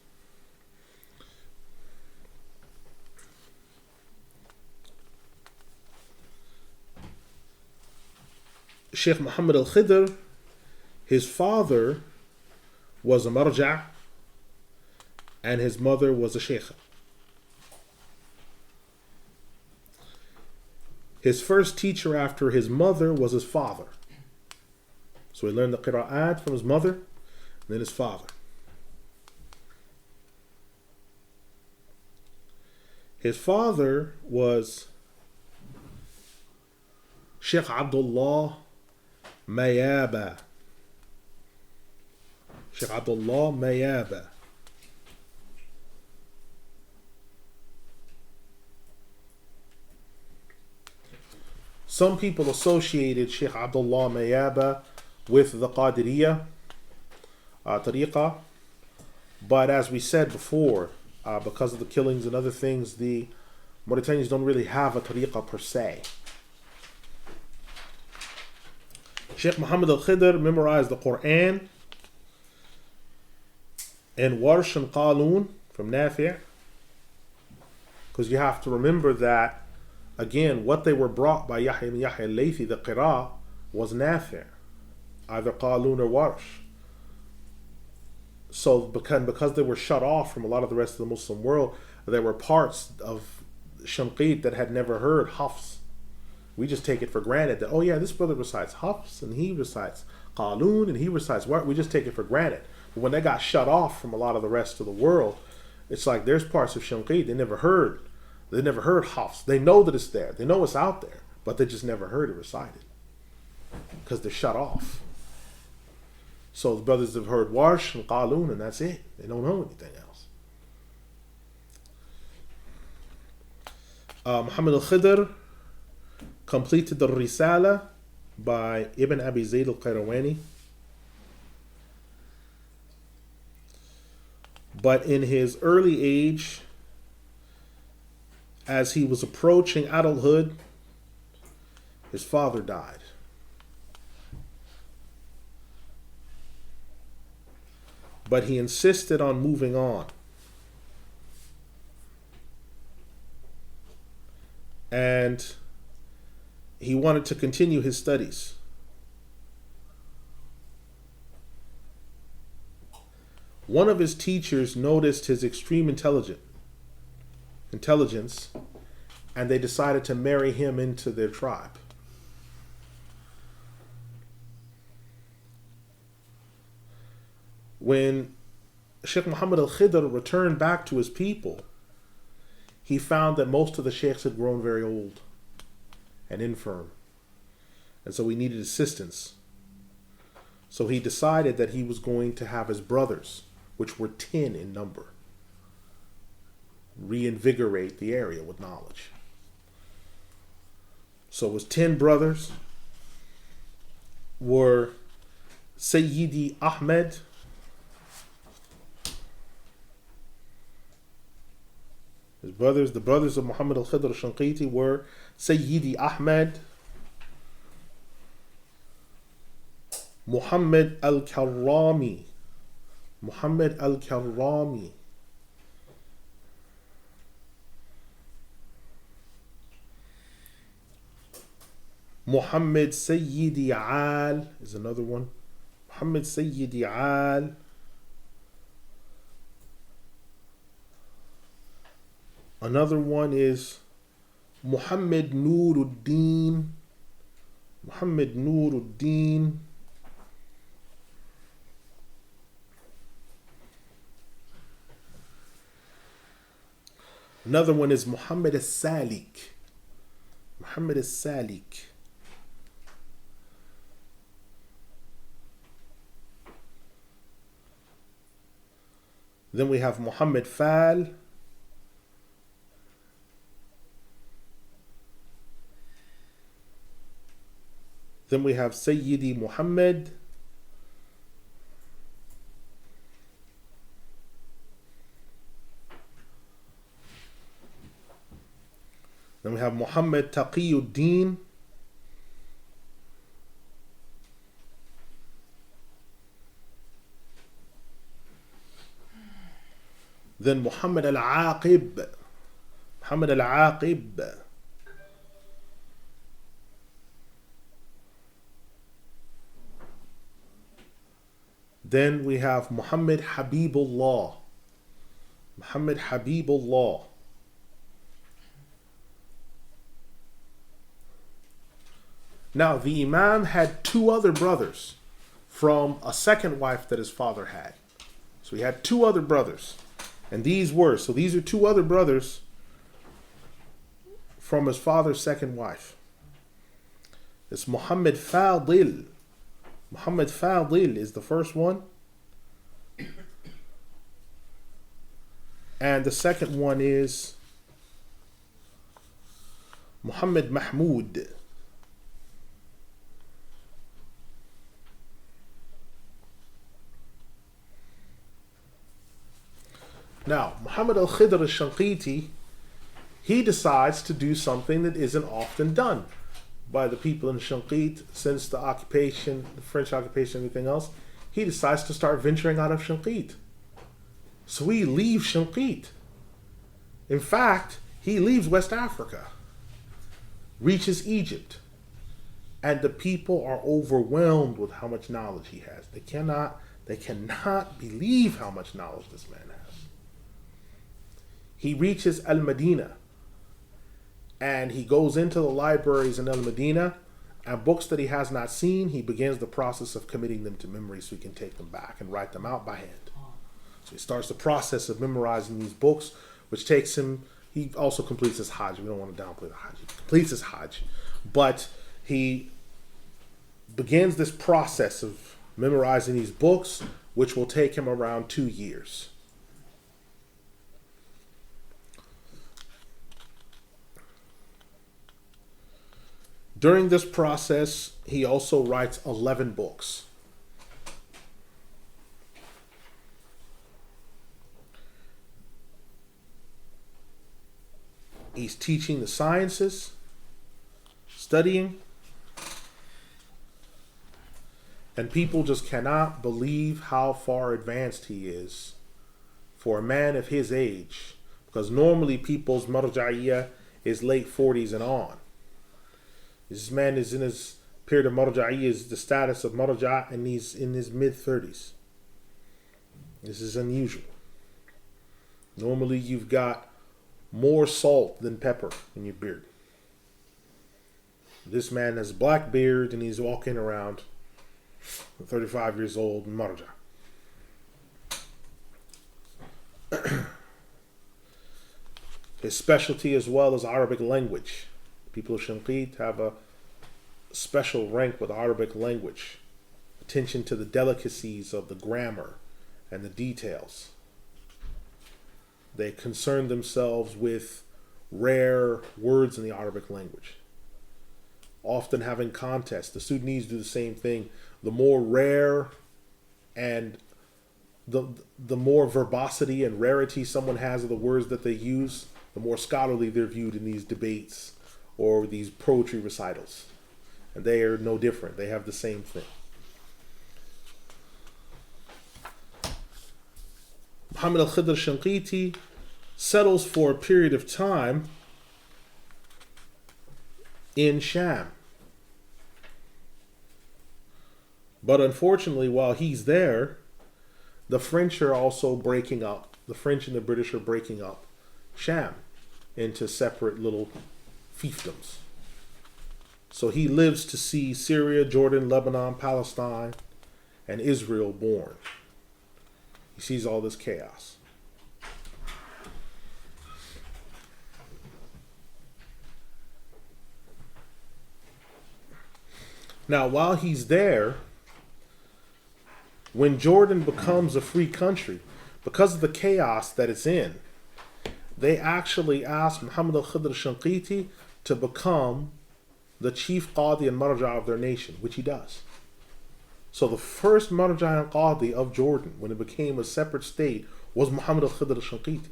Sheikh Muhammad Al-Khidr, his father was a Marja, and his mother was a Shaikh. His first teacher after his mother was his father. So he learned the Qira'at from his mother, and then his father. His father was Sheikh Abdullah Mayaba. Sheikh Abdullah Mayaba. Some people associated Sheikh Abdullah Mayaba with the Qadiriyya tariqah, but as we said before, because of the killings and other things, the Mauritanians don't really have a tariqah per se. Sheikh Muhammad Al-Khidr memorized the Quran and Warsh and Qalun from Nafi', Because you have to remember that, again, what they were brought by Yahya ibn Yahya al-Laythi, the Qira, was Nafi', either Qalun or Warsh. So because they were shut off from a lot of the rest of the Muslim world, there were parts of Shanqeet that had never heard Hafs. We just take it for granted that, oh yeah, this brother recites Hafs and he recites Qalun and he recites what? We just take it for granted. But when they got shut off from a lot of the rest of the world, it's like there's parts of Shanqeet they never heard. They never heard Hafs. They know that it's there. They know it's out there, but they just never heard it recited because they're shut off. So the brothers have heard Warsh and Qalun and that's it. They don't know anything else. Muhammad al-Khidr completed the Risala by Ibn Abi Zayd al-Qayrawani. But in his early age, as he was approaching adulthood, his father died. But he insisted on moving on. And he wanted to continue his studies. One of his teachers noticed his extreme intelligence, and they decided to marry him into their tribe. When Sheikh Muhammad al-Khidr returned back to his people, he found that most of the sheikhs had grown very old and infirm. And so he needed assistance. So he decided that he was going to have his brothers, which were 10 in number, reinvigorate the area with knowledge. So his 10 brothers were Sayyidi Ahmad, his brothers, the brothers of Muhammad al-Khidr al-Shanqeeti were Sayyidi Ahmad, Muhammad al-Karrami, Muhammad al-Karrami, Muhammad Sayyidi Al is another one. Muhammad Sayyidi Al. Another one is Muhammad Nuruddin. Muhammad Nuruddin. Another one is Muhammad Al-Salik. Muhammad Al-Salik. Then we have Muhammad Fal. Then we have Sayyidi Muhammad. Then we have Muhammad Taqiyuddin. Then Muhammad Al-Aqib. Muhammad Al-Aqib. Then we have Muhammad Habibullah. Muhammad Habibullah. Now, the Imam had 2 other brothers from a second wife that his father had. So he had 2 other brothers. And these are 2 other brothers from his father's second wife. It's Muhammad Fadil. Muhammad Fadil is the first one. And the second one is Muhammad Mahmud. Now, Muhammad al-Khidr al-Shanqeeti, he decides to do something that isn't often done by the people in Shanqeet since the occupation, the French occupation, and everything else. He decides to start venturing out of Shanqeet. So he leaves Shanqeet. In fact, He leaves West Africa, reaches Egypt, and the people are overwhelmed with how much knowledge he has. They cannot believe how much knowledge this man has. He reaches Al-Madinah, and he goes into the libraries in Al-Madinah, and books that he has not seen, he begins the process of committing them to memory so he can take them back and write them out by hand. So he starts the process of memorizing these books, which takes him, he also completes his Hajj. We don't want to downplay the Hajj. He completes his Hajj. But he begins this process of memorizing these books, which will take him around 2 years. During this process, he also writes 11 books. He's teaching the sciences, studying, and people just cannot believe how far advanced he is for a man of his age, because normally people's marja'iyah is late 40s and on. This man is in his period of marja'iyah, is the status of marja', and he's in his mid-30s. This is unusual. Normally you've got more salt than pepper in your beard. This man has a black beard and he's walking around 35 years old in Marja. His specialty as well is Arabic language. People of Shanqeet have a special rank with Arabic language. Attention to the delicacies of the grammar and the details. They concern themselves with rare words in the Arabic language. Often having contests. The Sudanese do the same thing. The more rare and the more verbosity and rarity someone has of the words that they use, the more scholarly they're viewed in these debates or these poetry recitals. And they are no different. They have the same thing. Muhammad al-Khidr Shunqeiti settles for a period of time in Sham. But unfortunately, while he's there, the French are also breaking up. The French and the British are breaking up Sham into separate little fiefdoms. So he lives to see Syria, Jordan, Lebanon, Palestine, and Israel born. He sees all this chaos. Now, while he's there, when Jordan becomes a free country, because of the chaos that it's in, they actually asked Muhammad al-Khidr Shunqeiti to become the chief qadi and marja of their nation, which he does. So the first marja and qadi of Jordan, when it became a separate state, was Muhammad al-Khidr Shunqeiti.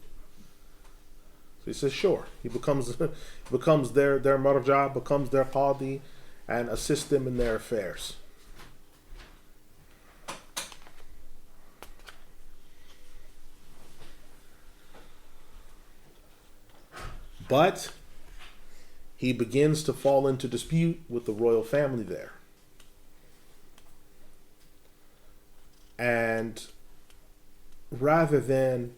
So he says, sure. He becomes their marja, becomes their qadi, and assists them in their affairs. But he begins to fall into dispute with the royal family there. And rather than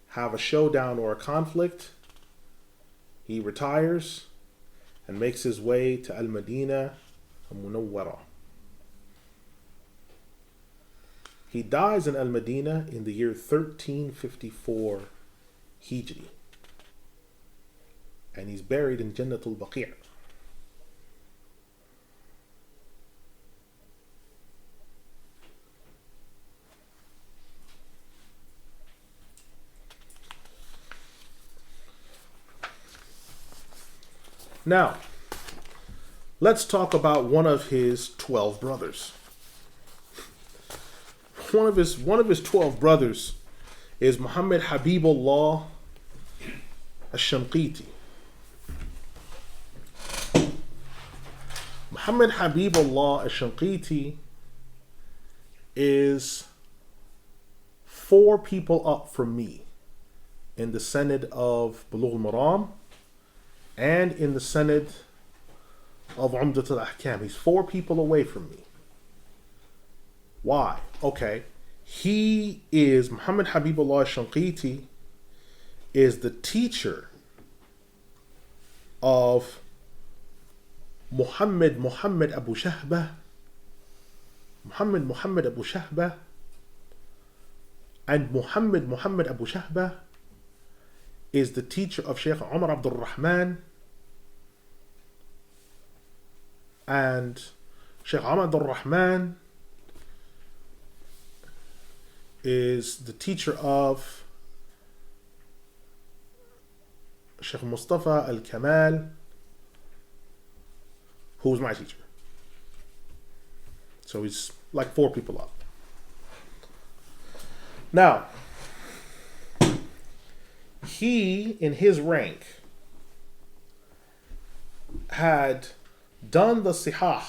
have a showdown or a conflict, he retires and makes his way to Al-Madinah Al-Munawwara. He dies in Al-Madinah in the year 1354 Hijri. And he's buried in Jannatul Baqi'. Now, let's talk about one of his 12 brothers. One of his 12 brothers is Muhammad Habibullah Al-Shanqeiti. Muhammad Habibullah Al-Shanqeiti is 4 people up from me in the Senate of Bulugh al-Maram and in the Sanad of Umdat al-Ahkam. He's 4 people away from me. Why? Okay. He is, Muhammad Habibullah Shanqeeti is the teacher of Muhammad Abu Shahbah, Muhammad Abu Shahbah, and Muhammad Abu Shahbah is the teacher of Shaykh Umar Abdul Rahman, and Shaykh Umar Abdul Rahman is the teacher of Shaykh Mustafa Al-Kamal, who was my teacher. So he's like 4 people up. Now, he, in his rank, had done the Sihah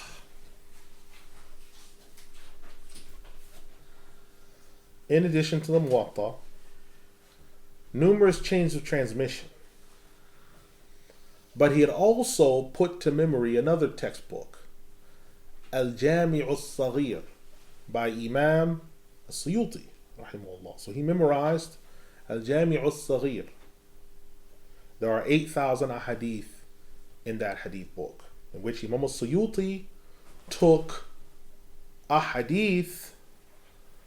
in addition to the Muwatta, numerous chains of transmission. But he had also put to memory another textbook, Al-Jami' al-Saghir, by Imam al-Suyuti, rahimahullah. So he memorized Al-Jami' al-Saghir. There are 8,000 ahadith in that hadith book, in which Imam al-Suyuti took ahadith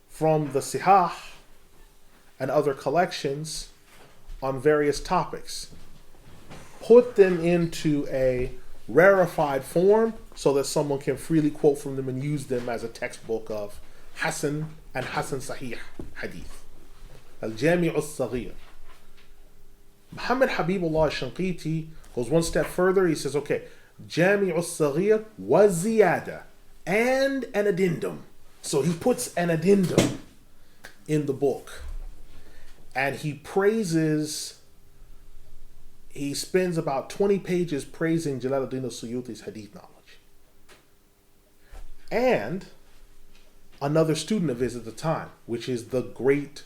from the Sihah and other collections on various topics, put them into a rarefied form so that someone can freely quote from them and use them as a textbook of Hasan and Hasan Sahih hadith. Al-Jami' al-Saghir. Muhammad Habibullah Shanqeeti goes one step further. He says, okay, Jami' al-Saghir was ziyada and an addendum. So he puts an addendum in the book, and he spends about 20 pages praising Jalaluddin al-Suyuti's hadith knowledge. And another student of his at the time, which is the great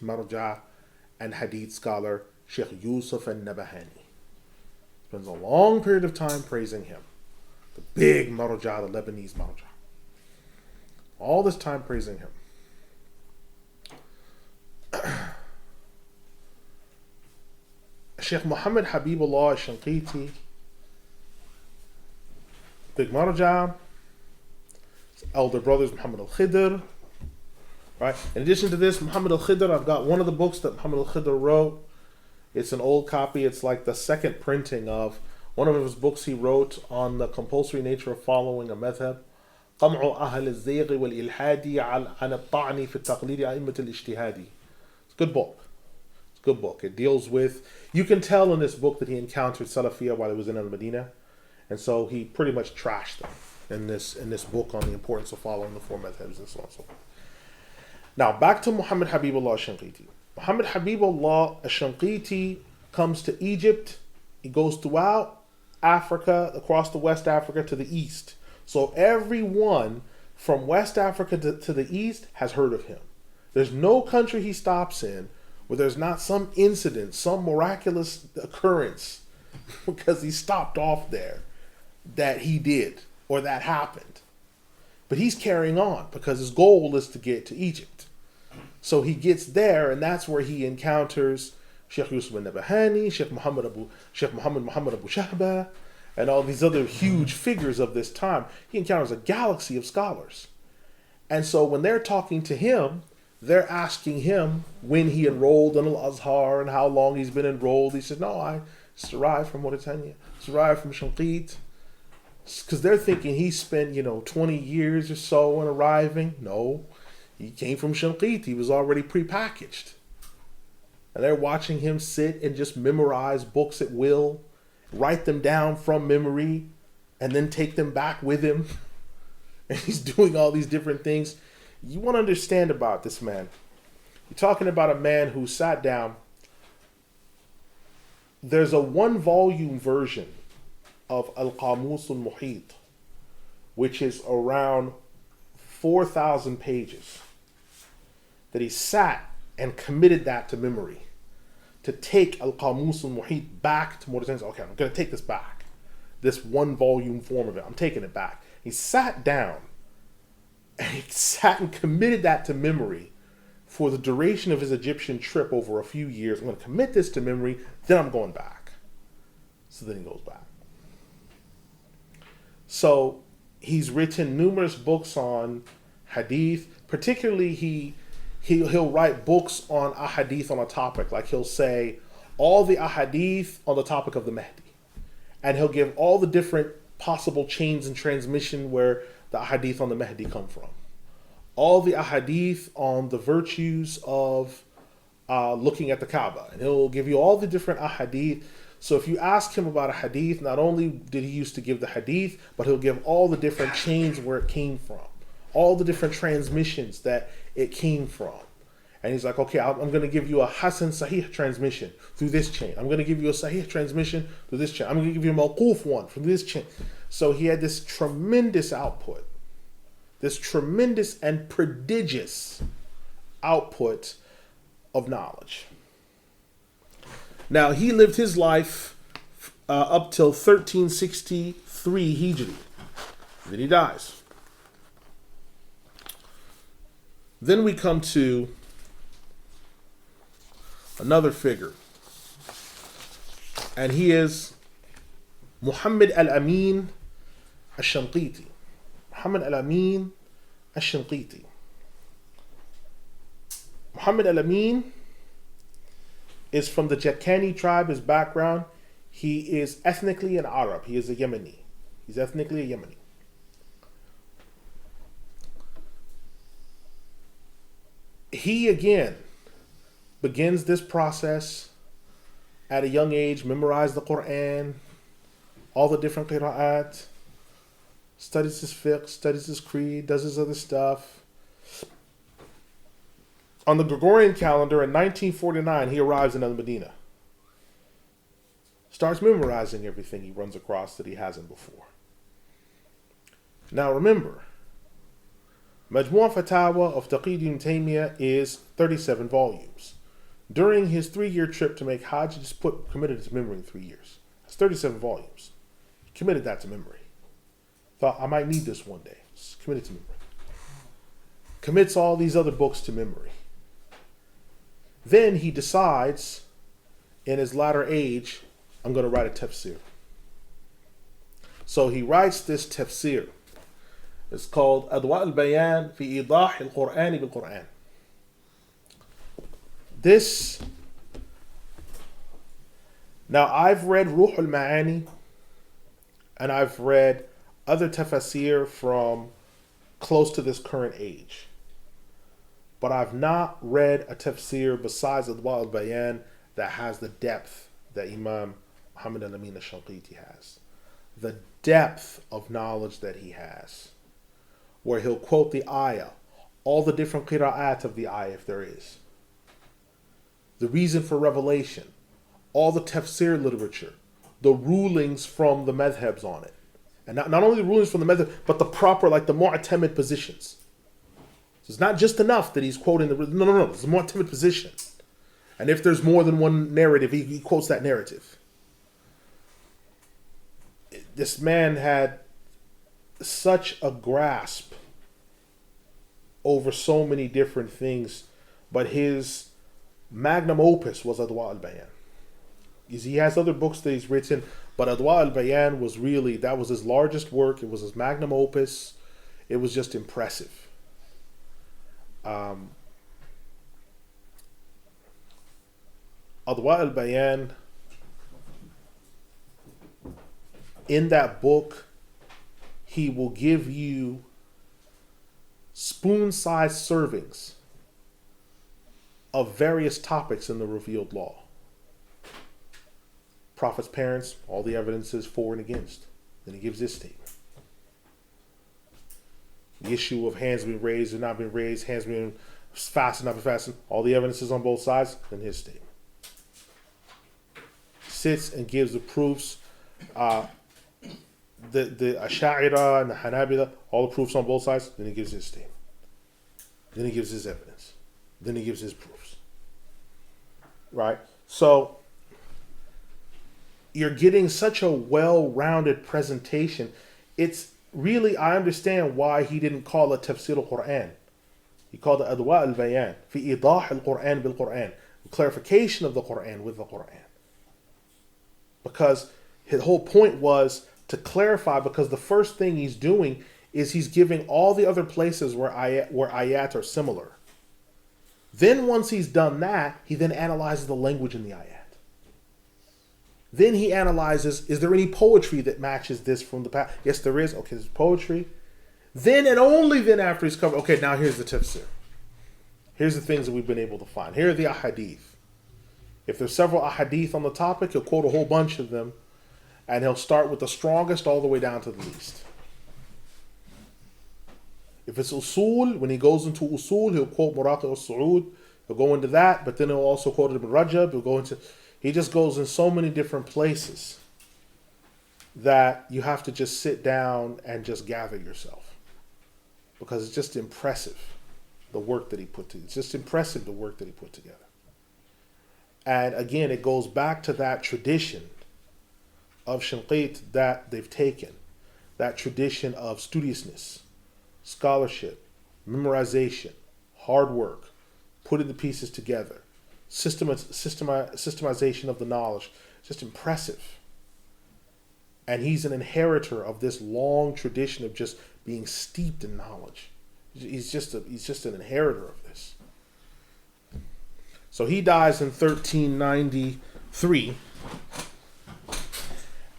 Marja and hadith scholar Sheikh Yusuf al-Nabahani. Spends a long period of time praising him. The big Marja, the Lebanese Marja. All this time praising him. Sheikh Muhammad Habibullah Shanqeeti, big Marja, his elder brothers Muhammad al-Khidr. Right? In addition to this, Muhammad al-Khidr, I've got one of the books that Muhammad al-Khidr wrote. It's an old copy. It's like the second printing of one of his books he wrote on the compulsory nature of following a madhab. قمع أهل الزيغ والإلحاد عن الطعن في التقليد أئمة الاجتهاد. It's a good book. It's a good book. It deals with, you can tell in this book that he encountered Salafiyah while he was in Al-Madinah, and so he pretty much trashed them in this book on the importance of following the 4 madhabs and so on and so forth. Now back to Muhammad Habibullah Shanqeeti. Muhammad Habibullah Shanqeeti comes to Egypt. He goes throughout Africa, across the West Africa to the east. So everyone from West Africa to the east has heard of him. There's no country he stops in where there's not some incident, some miraculous occurrence because he stopped off there that he did or that happened. But he's carrying on because his goal is to get to Egypt. So he gets there, and that's where he encounters Sheikh Yusuf al-Nabahani, Sheikh Muhammad Abu Shahbah, and all these other huge figures of this time. He encounters a galaxy of scholars. And so when they're talking to him, they're asking him when he enrolled in Al-Azhar and how long he's been enrolled. He said, no, I just arrived from Mauritania. Just arrived from Shanqeet. Because they're thinking he spent, 20 years or so in arriving. No, he came from Shanqeet. He was already prepackaged. And they're watching him sit and just memorize books at will, write them down from memory, and then take them back with him. And he's doing all these different things. You want to understand about this man. You're talking about a man who sat down. There's a 1-volume version of Al-Qamus Al-Muhit, which is around 4,000 pages, that he sat and committed that to memory. to take Al-Qamus Al-Muhit back to Mauritania. Okay, I'm going to take this back. This 1-volume form of it, I'm taking it back. He sat down and he sat and committed that to memory for the duration of his Egyptian trip over a few years. I'm going to commit this to memory, then I'm going back. So then he goes back. So he's written numerous books on hadith. Particularly, he'll write books on ahadith on a topic. Like he'll say all the ahadith on the topic of the Mahdi. And he'll give all the different possible chains and transmission where the ahadith on the Mahdi come from. All the ahadith on the virtues of looking at the Kaaba. And he'll give you all the different ahadith. So if you ask him about a hadith, not only did he used to give the hadith, but he'll give all the different chains where it came from. All the different transmissions that it came from. And he's like, okay, I'm going to give you a Hasan Sahih transmission through this chain. I'm going to give you a Sahih transmission through this chain. I'm going to give you a Mawquf one from this chain. So he had this tremendous output. This tremendous and prodigious output of knowledge. Now, he lived his life up till 1363 Hijri. Then he dies. Then we come to another figure. And he is Muhammad Al-Amin Al-Shanqeitي. Muhammad Al-Amin Al-Shanqeitي. Muhammad Al-Amin is from the Jakani tribe, his background. He is ethnically an Arab. He is a Yemeni. He's ethnically a Yemeni. He again begins this process at a young age, memorized the Quran, all the different qira'at, studies his fiqh, studies his creed, does his other stuff. On the Gregorian calendar in 1949, he arrives in Al-Medina. Starts memorizing everything he runs across that he hasn't before. Now remember, Majmu' Fatawa of Taqi Ibn Taymiyyah is 37 volumes. During his 3-year trip to make Hajj, he just committed it to memory in 3 years. That's 37 volumes. He committed that to memory. Thought, I might need this one day. Just committed to memory. Commits all these other books to memory. Then he decides, in his latter age, I'm going to write a tafsir. So he writes this tafsir. It's called Adwa al-Bayan fi Idah al-Quran bil-Quran. This, now I've read Ruh al-Ma'ani, and I've read other tafsir from close to this current age. But I've not read a tafsir besides Adwa al-Bayan that has the depth that Imam Muhammad Al-Amin Al-Shanqeitي has. The depth of knowledge that he has. Where he'll quote the ayah, all the different qira'at of the ayah if there is. The reason for revelation, all the tafsir literature, the rulings from the madhabs on it. And not only the rulings from the madhab, but the proper, like the mu'tamid positions. So it's not just enough that he's quoting no, it's a mu'tamid position. And if there's more than one narrative, he quotes that narrative. This man had such a grasp over so many different things, but his magnum opus was Adwa al-Bayan. He has other books that he's written, but Adwa al-Bayan was really, that was his largest work. It was his magnum opus. It was just impressive. Adwa al-Bayan, in that book, he will give you spoon-sized servings of various topics in the revealed law. Prophet's parents, all the evidences for and against. Then he gives this statement. The issue of hands being raised or not being raised, hands being fastened, not being fastened, all the evidences on both sides, then his statement. Sits and gives the proofs, the Ash'ira and the Hanabila, all the proofs on both sides, then he gives his statement. Then he gives his evidence. Then he gives his proofs. Right? So you're getting such a well-rounded presentation. It's really, I understand why he didn't call it Tafsir al-Quran. He called it Adwa al-Bayan, fi idah al-Quran bil-Quran, clarification of the Quran with the Quran. Because his whole point was to clarify, because the first thing he's doing is he's giving all the other places where ayat are similar. Then once he's done that, he then analyzes the language in the ayat. Then he analyzes, is there any poetry that matches this from the past? Yes, there is. Okay, there's poetry. Then and only then after he's covered, okay, now here's the tafsir. Here's the things that we've been able to find. Here are the ahadith. If there's several ahadith on the topic, he'll quote a whole bunch of them, and he'll start with the strongest all the way down to the least. If it's usul, when he goes into usul, he'll quote Muraqi al-Su'ud. He'll go into that, but then he'll also quote Ibn Rajab. He just goes in so many different places that you have to just sit down and just gather yourself. Because it's just impressive, the work that he put together. It's just impressive, the work that he put together. And again, it goes back to that tradition of Shanqeet that they've taken. That tradition of studiousness, scholarship, memorization, hard work, putting the pieces together, systemization of the knowledge. It's just impressive. And he's an inheritor of this long tradition of just being steeped in knowledge. He's just an inheritor of this. So he dies in 1393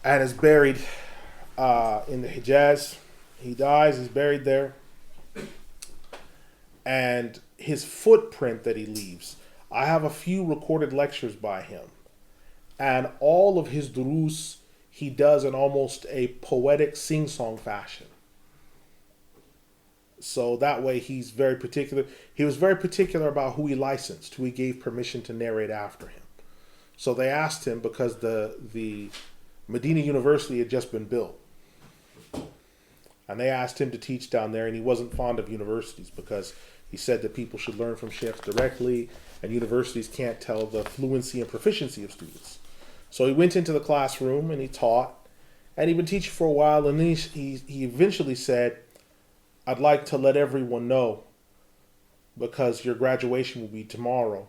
and is buried in the Hijaz. He dies, he's buried there. And his footprint that he leaves, I have a few recorded lectures by him. And all of his durus he does in almost a poetic sing-song fashion. So that way he's very particular. He was very particular about who he licensed, who he gave permission to narrate after him. So they asked him, because the Medina University had just been built. And they asked him to teach down there, and he wasn't fond of universities because he said that people should learn from sheikhs directly, and universities can't tell the fluency and proficiency of students. So he went into the classroom and he taught, and he'd been teaching for a while, and then he eventually said, I'd like to let everyone know, because your graduation will be tomorrow.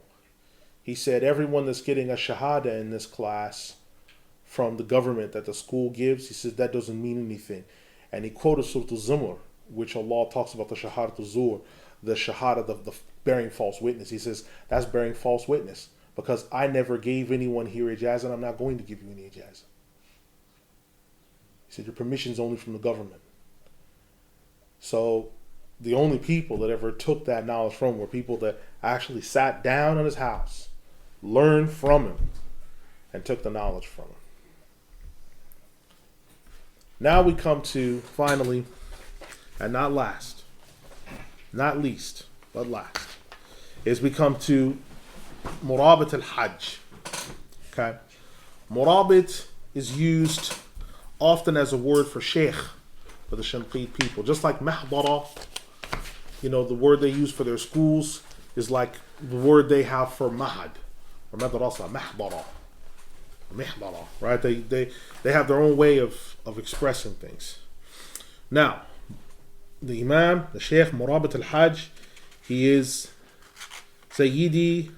He said, everyone that's getting a shahada in this class from the government that the school gives, he says that doesn't mean anything. And he quoted Surah Al-Zumar, which Allah talks about the shahada al-zur, the shahada, the bearing false witness. He says, that's bearing false witness, because I never gave anyone here ijazah, and I'm not going to give you any ijazah. He said, your permission is only from the government. So the only people that ever took that knowledge from were people that actually sat down in his house, learned from him, and took the knowledge from him. Now we come to, finally, and not last, not least, but last, is we come to Murabit Al-Hajj. Okay? Murabit is used often as a word for Shaikh for the Shanqeet people. Just like Mahdara, the word they use for their schools is like the word they have for Mahad, or Madrasa, Mahdara. Mihdara, right? They have their own way of expressing things. Now, the Imam, the Shaykh Murabit Al-Hajj, he is Sayyidi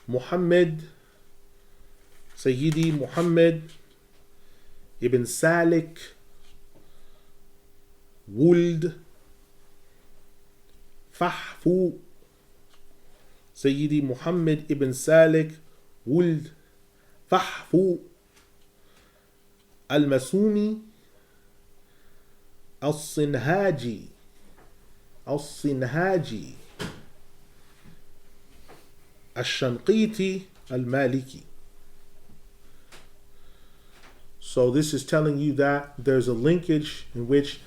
Muhammad ibn Salik Wuld Fahfu. Sayyidi Muhammad ibn Salik Wuld Fahfu Al-Masumi Al-Sinhaji Al-Shanqeiti Al-Maliki. So this is telling you that there's a linkage in which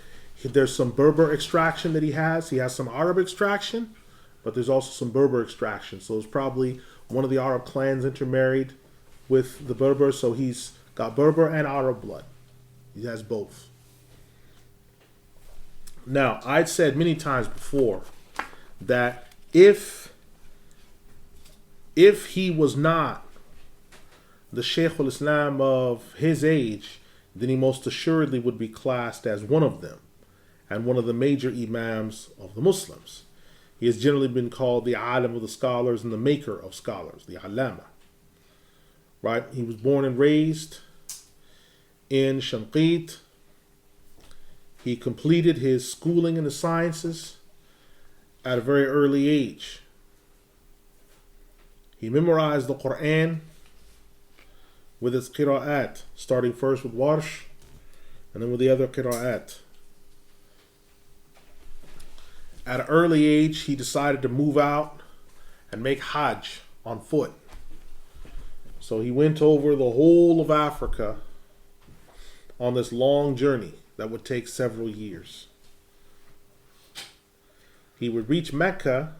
there's some Berber extraction that he has. He has some Arab extraction, but there's also some Berber extraction. So it's probably one of the Arab clans intermarried with the Berber. So he's got Berber and Arab blood. He has both. Now, I'd said many times before that if he was not the Shaykh al-Islam of his age, then he most assuredly would be classed as one of them and one of the major imams of the Muslims. He has generally been called the Alim of the scholars and the maker of scholars, the Allamah. Right? He was born and raised in Shanqeet. He completed his schooling in the sciences at a very early age. He memorized the Quran with its qira'at, starting first with Warsh and then with the other qira'at. At an early age, he decided to move out and make Hajj on foot. So he went over the whole of Africa on this long journey that would take several years. He would reach Mecca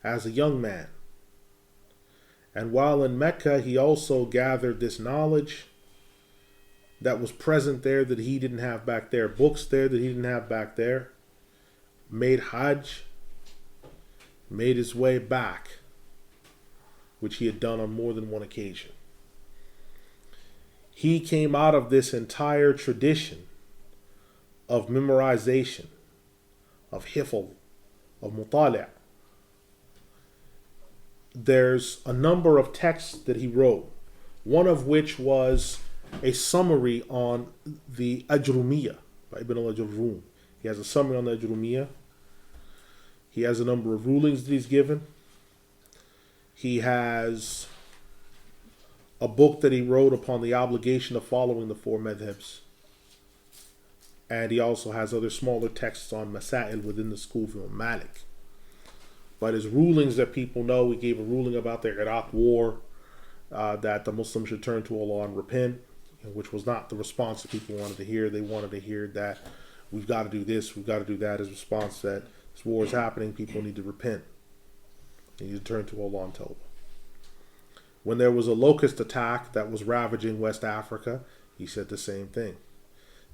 as a young man. And while in Mecca, he also gathered this knowledge that was present there that he didn't have back there, books there that he didn't have back there, made Hajj, made his way back, which he had done on more than one occasion. He came out of this entire tradition of memorization, of hifl, of mutali'. There's a number of texts that he wrote, one of which was a summary on the Ajrumiyya by Ibn al-Ajurrum. He has a summary on the Ajrumiyya. He has a number of rulings that he's given. He has a book that he wrote upon the obligation of following the four madhabs. And he also has other smaller texts on Masail within the school of Imam Malik. But his rulings that people know, he gave a ruling about the Iraq war, that the Muslims should turn to Allah and repent, which was not the response that people wanted to hear. They wanted to hear that we've got to do this, we've got to do that. His response that this war is happening, people need to repent. They need to turn to Allah and Tawbah. When there was a locust attack that was ravaging West Africa, he said the same thing.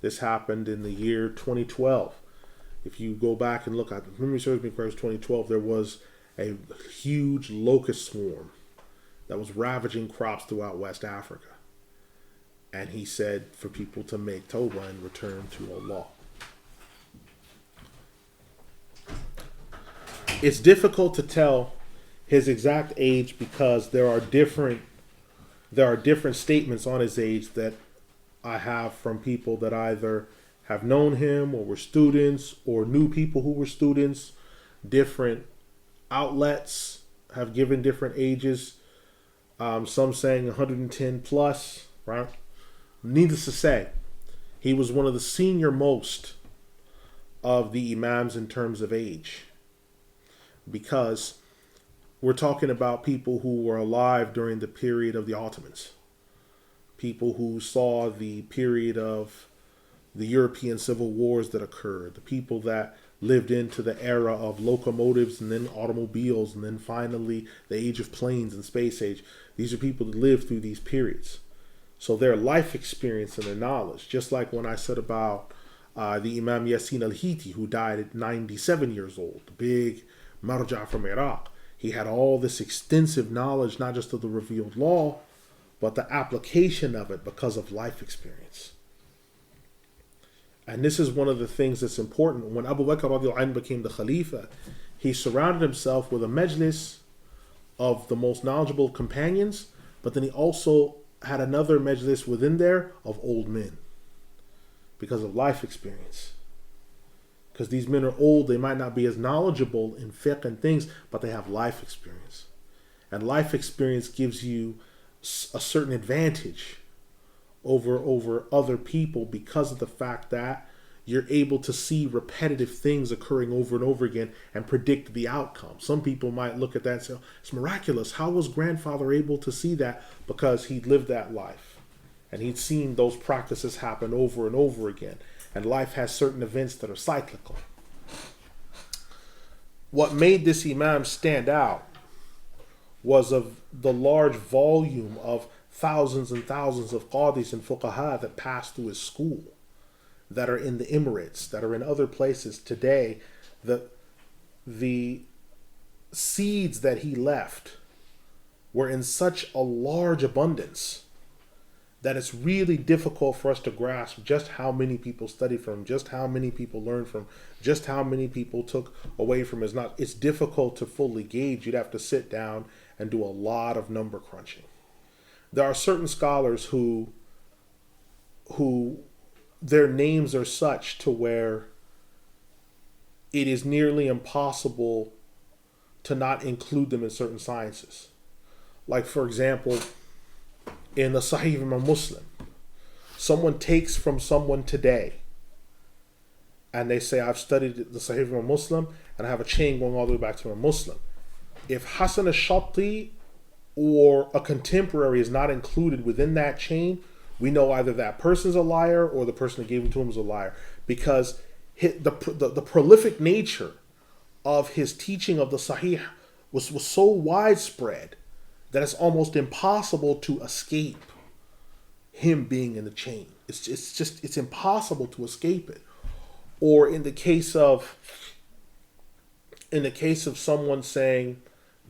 This happened in the year 2012. If you go back and look at, if memory serves me correct, 2012, there was a huge locust swarm that was ravaging crops throughout West Africa. And he said for people to make Tawbah and return to Allah. It's difficult to tell his exact age because there are different statements on his age that I have from people that either have known him or were students or knew people who were students. Different outlets have given different ages. Some saying 110 plus, right? Needless to say, he was one of the senior most of the imams in terms of age, because we're talking about people who were alive during the period of the Ottomans, people who saw the period of the European civil wars that occurred, the people that lived into the era of locomotives and then automobiles and then finally the age of planes and space age. These are people that lived through these periods. So their life experience and their knowledge, just like when I said about the Imam Yasin al-Hiti, who died at 97 years old, the big Marja from Iraq. He had all this extensive knowledge, not just of the revealed law, but the application of it because of life experience. And this is one of the things that's important. When Abu Bakr radiallahu anhu became the Khalifa, he surrounded himself with a majlis of the most knowledgeable companions, but then he also had another majlis within there of old men because of life experience. Because these men are old, they might not be as knowledgeable in fiqh and things, but they have life experience. And life experience gives you a certain advantage over other people because of the fact that you're able to see repetitive things occurring over and over again and predict the outcome. Some people might look at that and say, it's miraculous. How was grandfather able to see that? Because he lived that life and he'd seen those practices happen over and over again. And life has certain events that are cyclical. What made this imam stand out was of the large volume of thousands and thousands of qadis and fuqaha that passed through his school, that are in the Emirates, that are in other places today. The seeds that he left we're in such a large abundance that it's really difficult for us to grasp just how many people studied from, just how many people learned from, just how many people took away from. It's difficult to fully gauge. You'd have to sit down and do a lot of number crunching. There are certain scholars who their names are such to where it is nearly impossible to not include them in certain sciences. Like, for example, in the Sahih of Muslim, someone takes from someone today and they say, I've studied the Sahih of Muslim and I have a chain going all the way back to a Muslim. If Hasan al-Shatti or a contemporary is not included within that chain, we know either that person's a liar or the person that gave it to him is a liar, because the prolific nature of his teaching of the Sahih was so widespread that it's almost impossible to escape him being in the chain. It's impossible to escape it. Or in the case of someone saying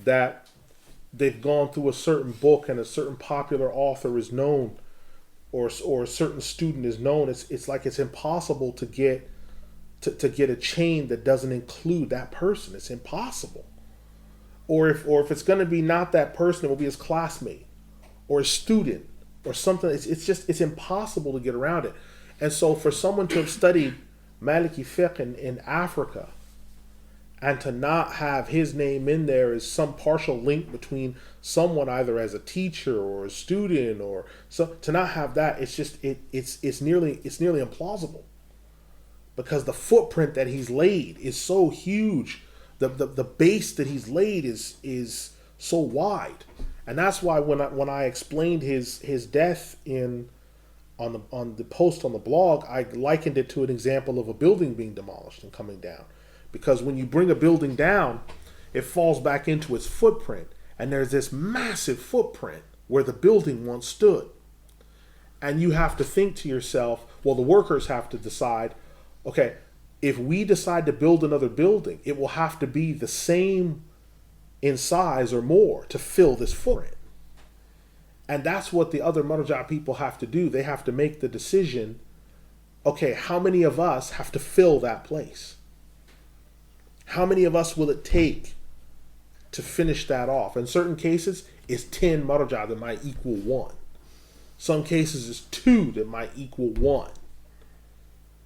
that they've gone through a certain book and a certain popular author is known, or a certain student is known, it's like it's impossible to get a chain that doesn't include that person. It's impossible. Or if it's going to be not that person, it will be his classmate or a student or something. It's impossible to get around it. And so for someone to have studied Maliki fiqh in Africa and to not have his name in there as some partial link between someone either as a teacher or a student, or so, to not have that, it's nearly implausible, because the footprint that he's laid is so huge. The base that he's laid is so wide. And that's why when I explained his death on the post on the blog, I likened it to an example of a building being demolished and coming down. Because when you bring a building down, it falls back into its footprint, and there's this massive footprint where the building once stood. And you have to think to yourself, well, the workers have to decide, okay, if we decide to build another building, it will have to be the same in size or more to fill this footprint. And that's what the other Marja people have to do. They have to make the decision, okay, how many of us have to fill that place? How many of us will it take to finish that off? In certain cases, it's 10 Marja that might equal 1. Some cases, it's 2 that might equal 1.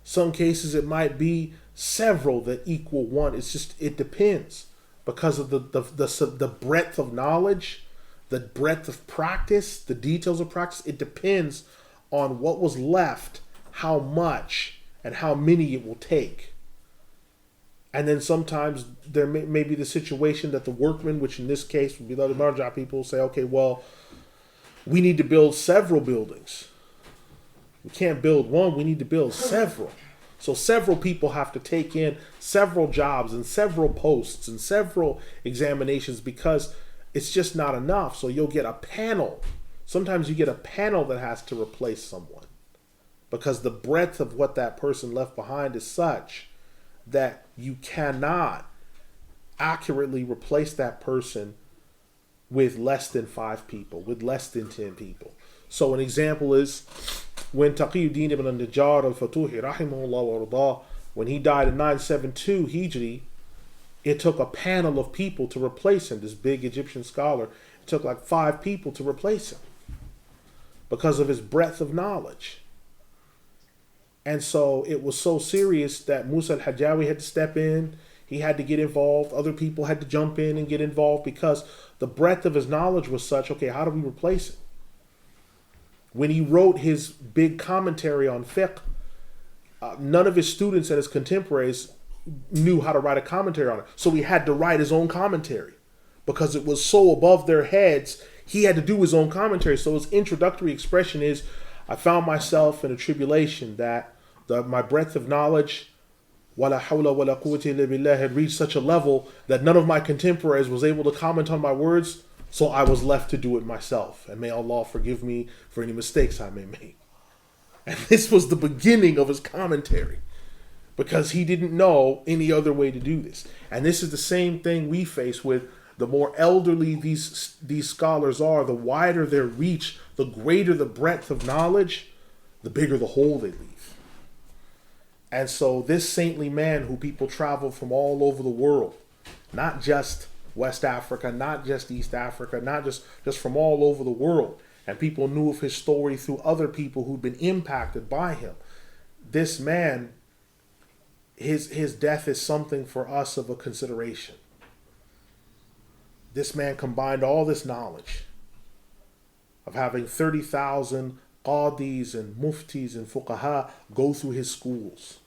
Some cases, it might be several that equal 1. It depends, because of the breadth of knowledge, the breadth of practice, the details of practice. It depends on what was left, how much, and how many it will take. And then sometimes there may be the situation that the workmen, which in this case would be the other Marja people, say, okay, well, we need to build several buildings. We can't build one, we need to build several. So several people have to take in several jobs and several posts and several examinations, because it's just not enough. So you'll get a panel. Sometimes you get a panel that has to replace someone, because the breadth of what that person left behind is such that you cannot accurately replace that person with less than 5 people, with less than 10 people. So an example is when Taqiyuddin ibn al-Najjar al-Fatuhi rahimahullah wa ardah, when he died in 972 Hijri, it took a panel of people to replace him. This big Egyptian scholar, it took like 5 people to replace him because of his breadth of knowledge. And so it was so serious that Musa al-Hajjawi had to step in. He had to get involved. Other people had to jump in and get involved, because the breadth of his knowledge was such, okay, how do we replace it? When he wrote his big commentary on fiqh, none of his students and his contemporaries knew how to write a commentary on it. So he had to write his own commentary, because it was so above their heads. He had to do his own commentary. So his introductory expression is, I found myself in a tribulation that my breadth of knowledge, wala hawla wala quwwata illa billah, had reached such a level that none of my contemporaries was able to comment on my words. So I was left to do it myself. And may Allah forgive me for any mistakes I may make. And this was the beginning of his commentary, because he didn't know any other way to do this. And this is the same thing we face with the more elderly these scholars are, the wider their reach, the greater the breadth of knowledge, the bigger the hole they leave. And so this saintly man who people travel from all over the world, not just West Africa, not just East Africa, not just from all over the world, and people knew of his story through other people who'd been impacted by him. This man, his death is something for us of a consideration. This man combined all this knowledge of having 30,000 qadis and muftis and fuqaha go through his schools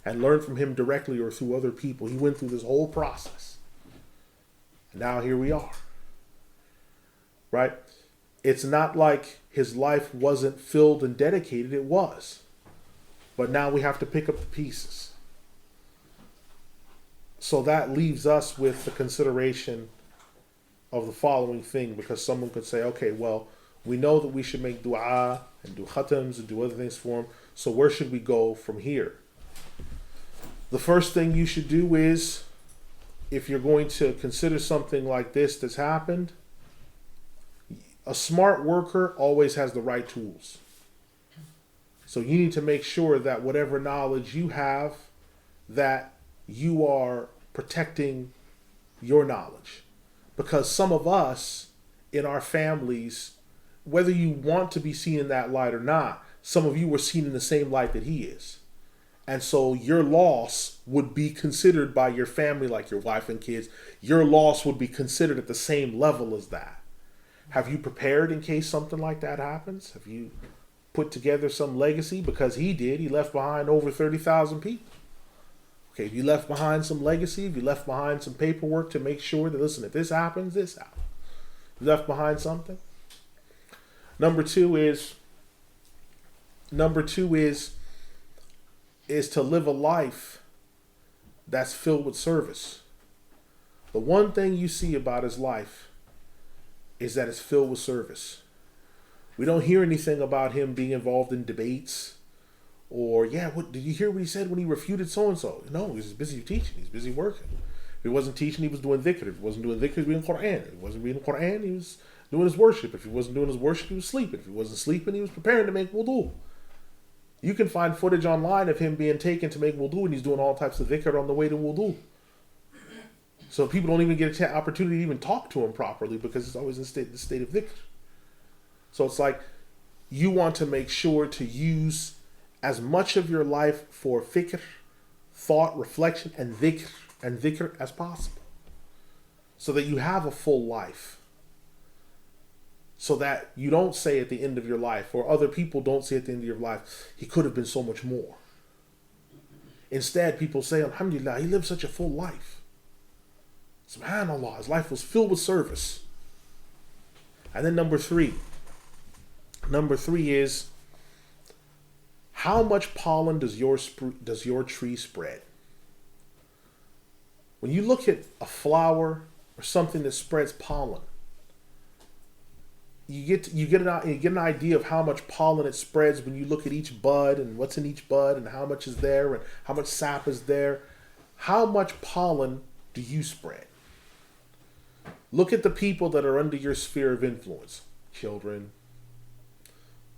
and learn from him directly or through other people. He went through this whole process. And now here we are. Right? It's not like his life wasn't filled and dedicated. It was. But now we have to pick up the pieces. So that leaves us with the consideration of the following thing, because someone could say, okay, well, we know that we should make dua and do khatams and do other things for him, so where should we go from here? The first thing you should do is, if you're going to consider something like this that's happened, a smart worker always has the right tools. So you need to make sure that whatever knowledge you have, that you are protecting your knowledge. Because some of us in our families, whether you want to be seen in that light or not, some of you were seen in the same light that he is. And so your loss would be considered by your family, like your wife and kids, your loss would be considered at the same level as that. Have you prepared in case something like that happens? Have you put together some legacy? Because he did. He left behind over 30,000 people. Okay, if you left behind some legacy, if you left behind some paperwork to make sure that, listen, if this happens, this happens. You left behind something. Number two is to live a life that's filled with service. The one thing you see about his life is that it's filled with service. We don't hear anything about him being involved in debates. Or, what did you hear what he said when he refuted so-and-so? No, he was busy teaching. He's busy working. If he wasn't teaching, he was doing dhikr. If he wasn't doing dhikr, he was reading Quran. If he wasn't reading Quran, he was doing his worship. If he wasn't doing his worship, he was sleeping. If he wasn't sleeping, he was preparing to make wudu. You can find footage online of him being taken to make wudu, and he's doing all types of dhikr on the way to wudu. So people don't even get an opportunity to even talk to him properly because he's always in the state of dhikr. So it's like you want to make sure to use as much of your life for fikr, thought, reflection, and dhikr as possible. So that you have a full life. So that you don't say at the end of your life, or other people don't say at the end of your life, he could have been so much more. Instead, people say, alhamdulillah, he lived such a full life. Subhanallah, his life was filled with service. And then number three is, how much pollen does your tree spread? When you look at a flower or something that spreads pollen, you get an idea of how much pollen it spreads when you look at each bud and what's in each bud and how much is there and how much sap is there. How much pollen do you spread? Look at the people that are under your sphere of influence. Children,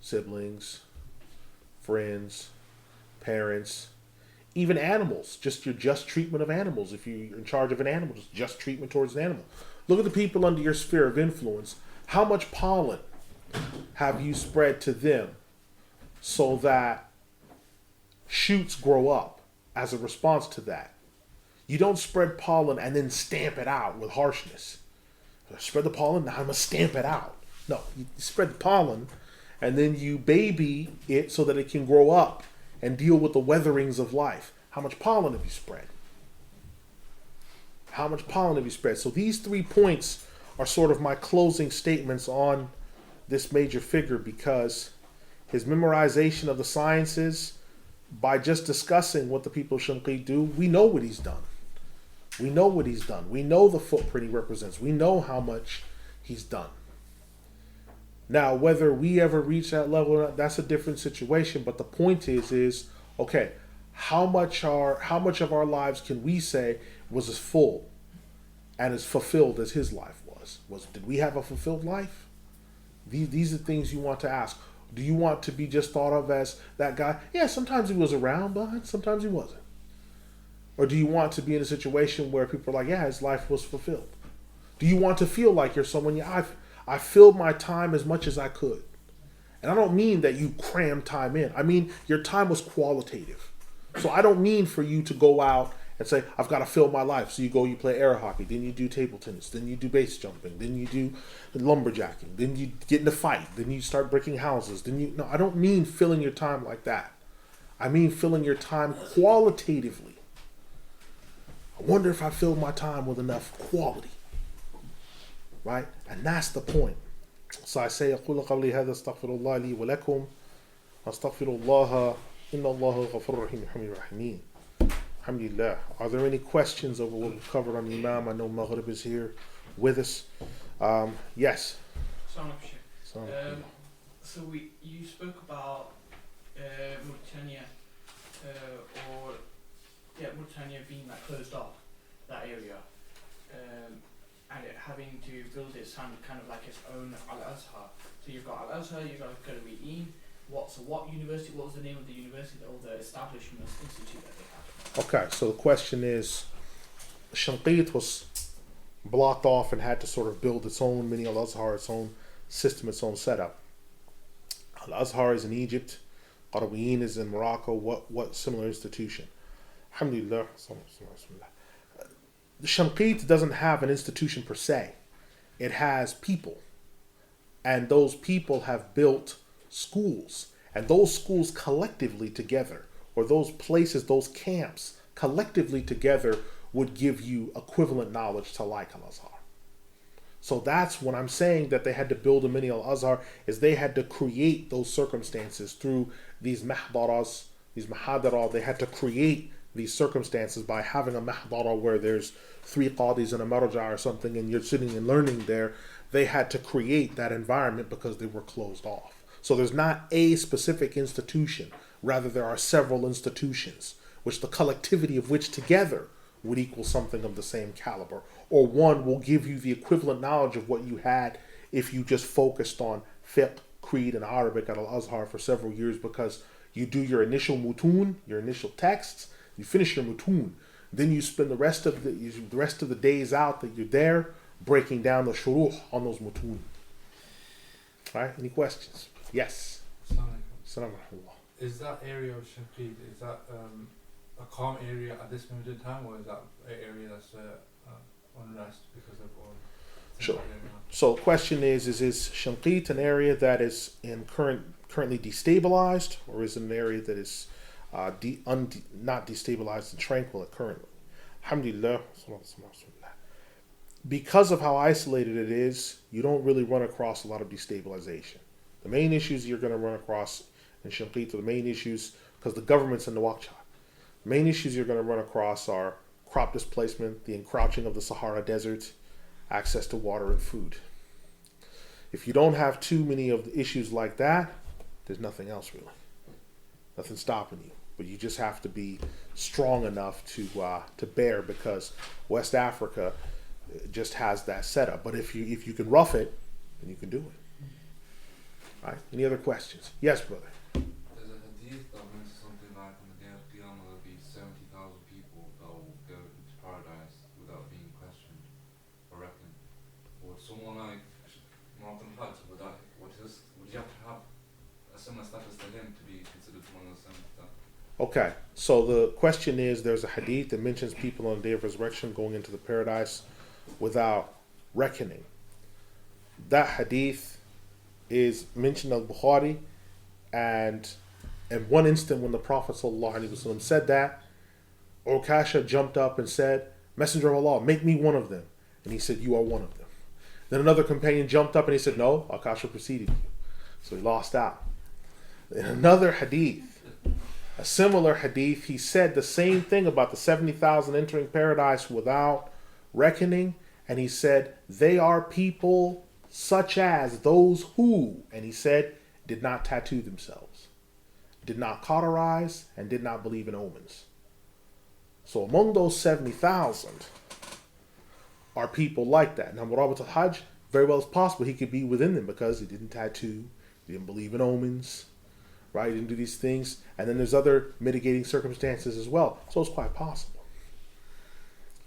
siblings, friends, parents, even animals. Just your just treatment of animals. If you're in charge of an animal, just treatment towards an animal. Look at the people under your sphere of influence. How much pollen have you spread to them so that shoots grow up as a response to that? You don't spread pollen and then stamp it out with harshness. Spread the pollen, now I'm going to stamp it out. No, you spread the pollen and then you baby it so that it can grow up and deal with the weatherings of life. How much pollen have you spread? How much pollen have you spread? So these 3 points are sort of my closing statements on this major figure, because his memorization of the sciences, by just discussing what the people of Shanqeet do, we know what he's done. We know what he's done. We know the footprint he represents. We know how much he's done. Now, whether we ever reach that level or not, that's a different situation. But the point is okay, how much of our lives can we say was as full and as fulfilled as his life was. Did we have a fulfilled life? These are things you want to ask. Do you want to be just thought of as that guy? Yeah, sometimes he was around, but sometimes he wasn't. Or do you want to be in a situation where people are like, yeah, his life was fulfilled? Do you want to feel like you're someone, yeah, I filled my time as much as I could. And I don't mean that you cram time in. I mean, your time was qualitative. So I don't mean for you to go out and say, I've got to fill my life. So you go, you play air hockey, then you do table tennis, then you do base jumping, then you do lumberjacking, then you get in a fight, then you start bricking houses. No, I don't mean filling your time like that. I mean filling your time qualitatively. I wonder if I filled my time with enough quality. Right? And that's the point. So I say, أقول قولي هذا استغفر الله لي ولكم أستغفر الله إن الله غفور رحيم رحيم الراحمين. Alhamdulillah. Are there any questions over what we've covered on the Imam? I know Maghrib is here with us. Yes. So you spoke about Mauritania, Mauritania being like closed off, that area, and it having to build its kind of like its own Al-Azhar. So you've got Al-Azhar, you've got Qarawiyin. What university? What was the name of the university or the establishment institute that they had? Okay, so the question is, Shanqeet was blocked off and had to sort of build its own mini Al-Azhar, its own system, its own setup. Al-Azhar is in Egypt, Qarawiyin is in Morocco. What similar institution? Alhamdulillah. The Shanqeet doesn't have an institution per se. It has people. And those people have built schools. And those schools collectively together, or those places, those camps collectively together would give you equivalent knowledge to like Al-Azhar. So that's when I'm saying that they had to build a mini Al-Azhar, is they had to create those circumstances through these mahdaras, these mahadara. They had to create these circumstances by having a mahdara where there's 3 qadis and a marja or something and you're sitting and learning there. They had to create that environment because they were closed off. So there's not a specific institution. Rather, there are several institutions, which the collectivity of which together would equal something of the same caliber. Or one will give you the equivalent knowledge of what you had if you just focused on fiqh, creed, and Arabic at Al-Azhar for several years, because you do your initial mutun, your initial texts, you finish your mutun, then you spend the rest of the days out that you're there breaking down the shuruh on those mutun. All right, any questions? Yes. Assalamu alaikum. Is that area of Shanqeet, is that a calm area at this moment in time, or is that an area that's unrest because of all? Sure. So the question is Shanqeet an area that is currently destabilized, or is it an area that is not destabilized and tranquil currently? Alhamdulillah. Because of how isolated it is, you don't really run across a lot of destabilization. The main issues you're going to run across in Shanqeet are the main issues, because the government's in the Waqcha. The main issues you're going to run across are crop displacement, the encroaching of the Sahara Desert, access to water and food. If you don't have too many of the issues like that, there's nothing else really. Nothing stopping you. But you just have to be strong enough to bear, because West Africa just has that setup. But if you can rough it, then you can do it. All right. Any other questions? Yes, brother. There's a hadith that mentions something like on the day of Qiyamah there'll be 70,000 people that will go into paradise without being questioned or reckoned. Would someone like Murabit Al-Hajj, would you have to have a similar status to him to be considered one of the 70,000? Okay, so the question is, there's a hadith that mentions people on the day of resurrection going into the paradise without reckoning. That hadith is mentioned in Bukhari, and in one instant when the Prophet ﷺ said that, Urkasha jumped up and said, Messenger of Allah, make me one of them. And he said, you are one of them. Then another companion jumped up and he said, no, Urkasha preceded you. So he lost out. In another hadith, a similar hadith, he said the same thing about the 70,000 entering paradise without reckoning, and he said, they are people such as those who, and he said, did not tattoo themselves, did not cauterize, and did not believe in omens. So among those 70,000 are people like that. Now, Murabit Al-Hajj, very well as possible, he could be within them because he didn't tattoo, he didn't believe in omens, right? He didn't do these things. And then there's other mitigating circumstances as well. So it's quite possible.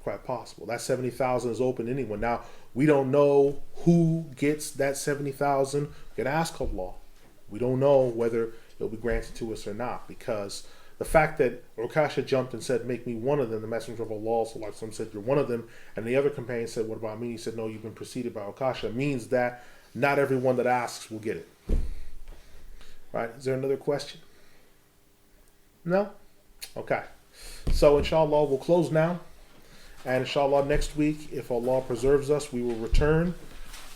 Quite possible. That 70,000 is open to anyone. Now, we don't know who gets that 70,000. We can ask Allah. We don't know whether it'll be granted to us or not, because the fact that Ukasha jumped and said, make me one of them, the Messenger of Allah said, you're one of them, and the other companion said, what about me? He said, no, you've been preceded by Ukasha, means that not everyone that asks will get it. Right? Is there another question? No? Okay. So inshallah, we'll close now. And inshallah, next week, if Allah preserves us, we will return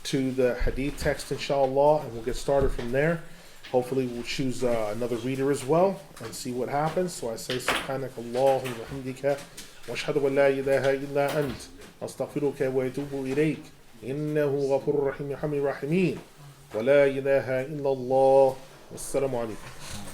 to the hadith text, inshallah, and we'll get started from there. Hopefully we'll choose another reader as well and see what happens. So I say subhanak Allahumma wa hamdika wa ashhadu an la ilaha illa ant astaghfiruka wa atubu ilayk innahu ghafurur rahim yarhamir rahimin wa la ilaha illa Allah. Wassalamu alaikum.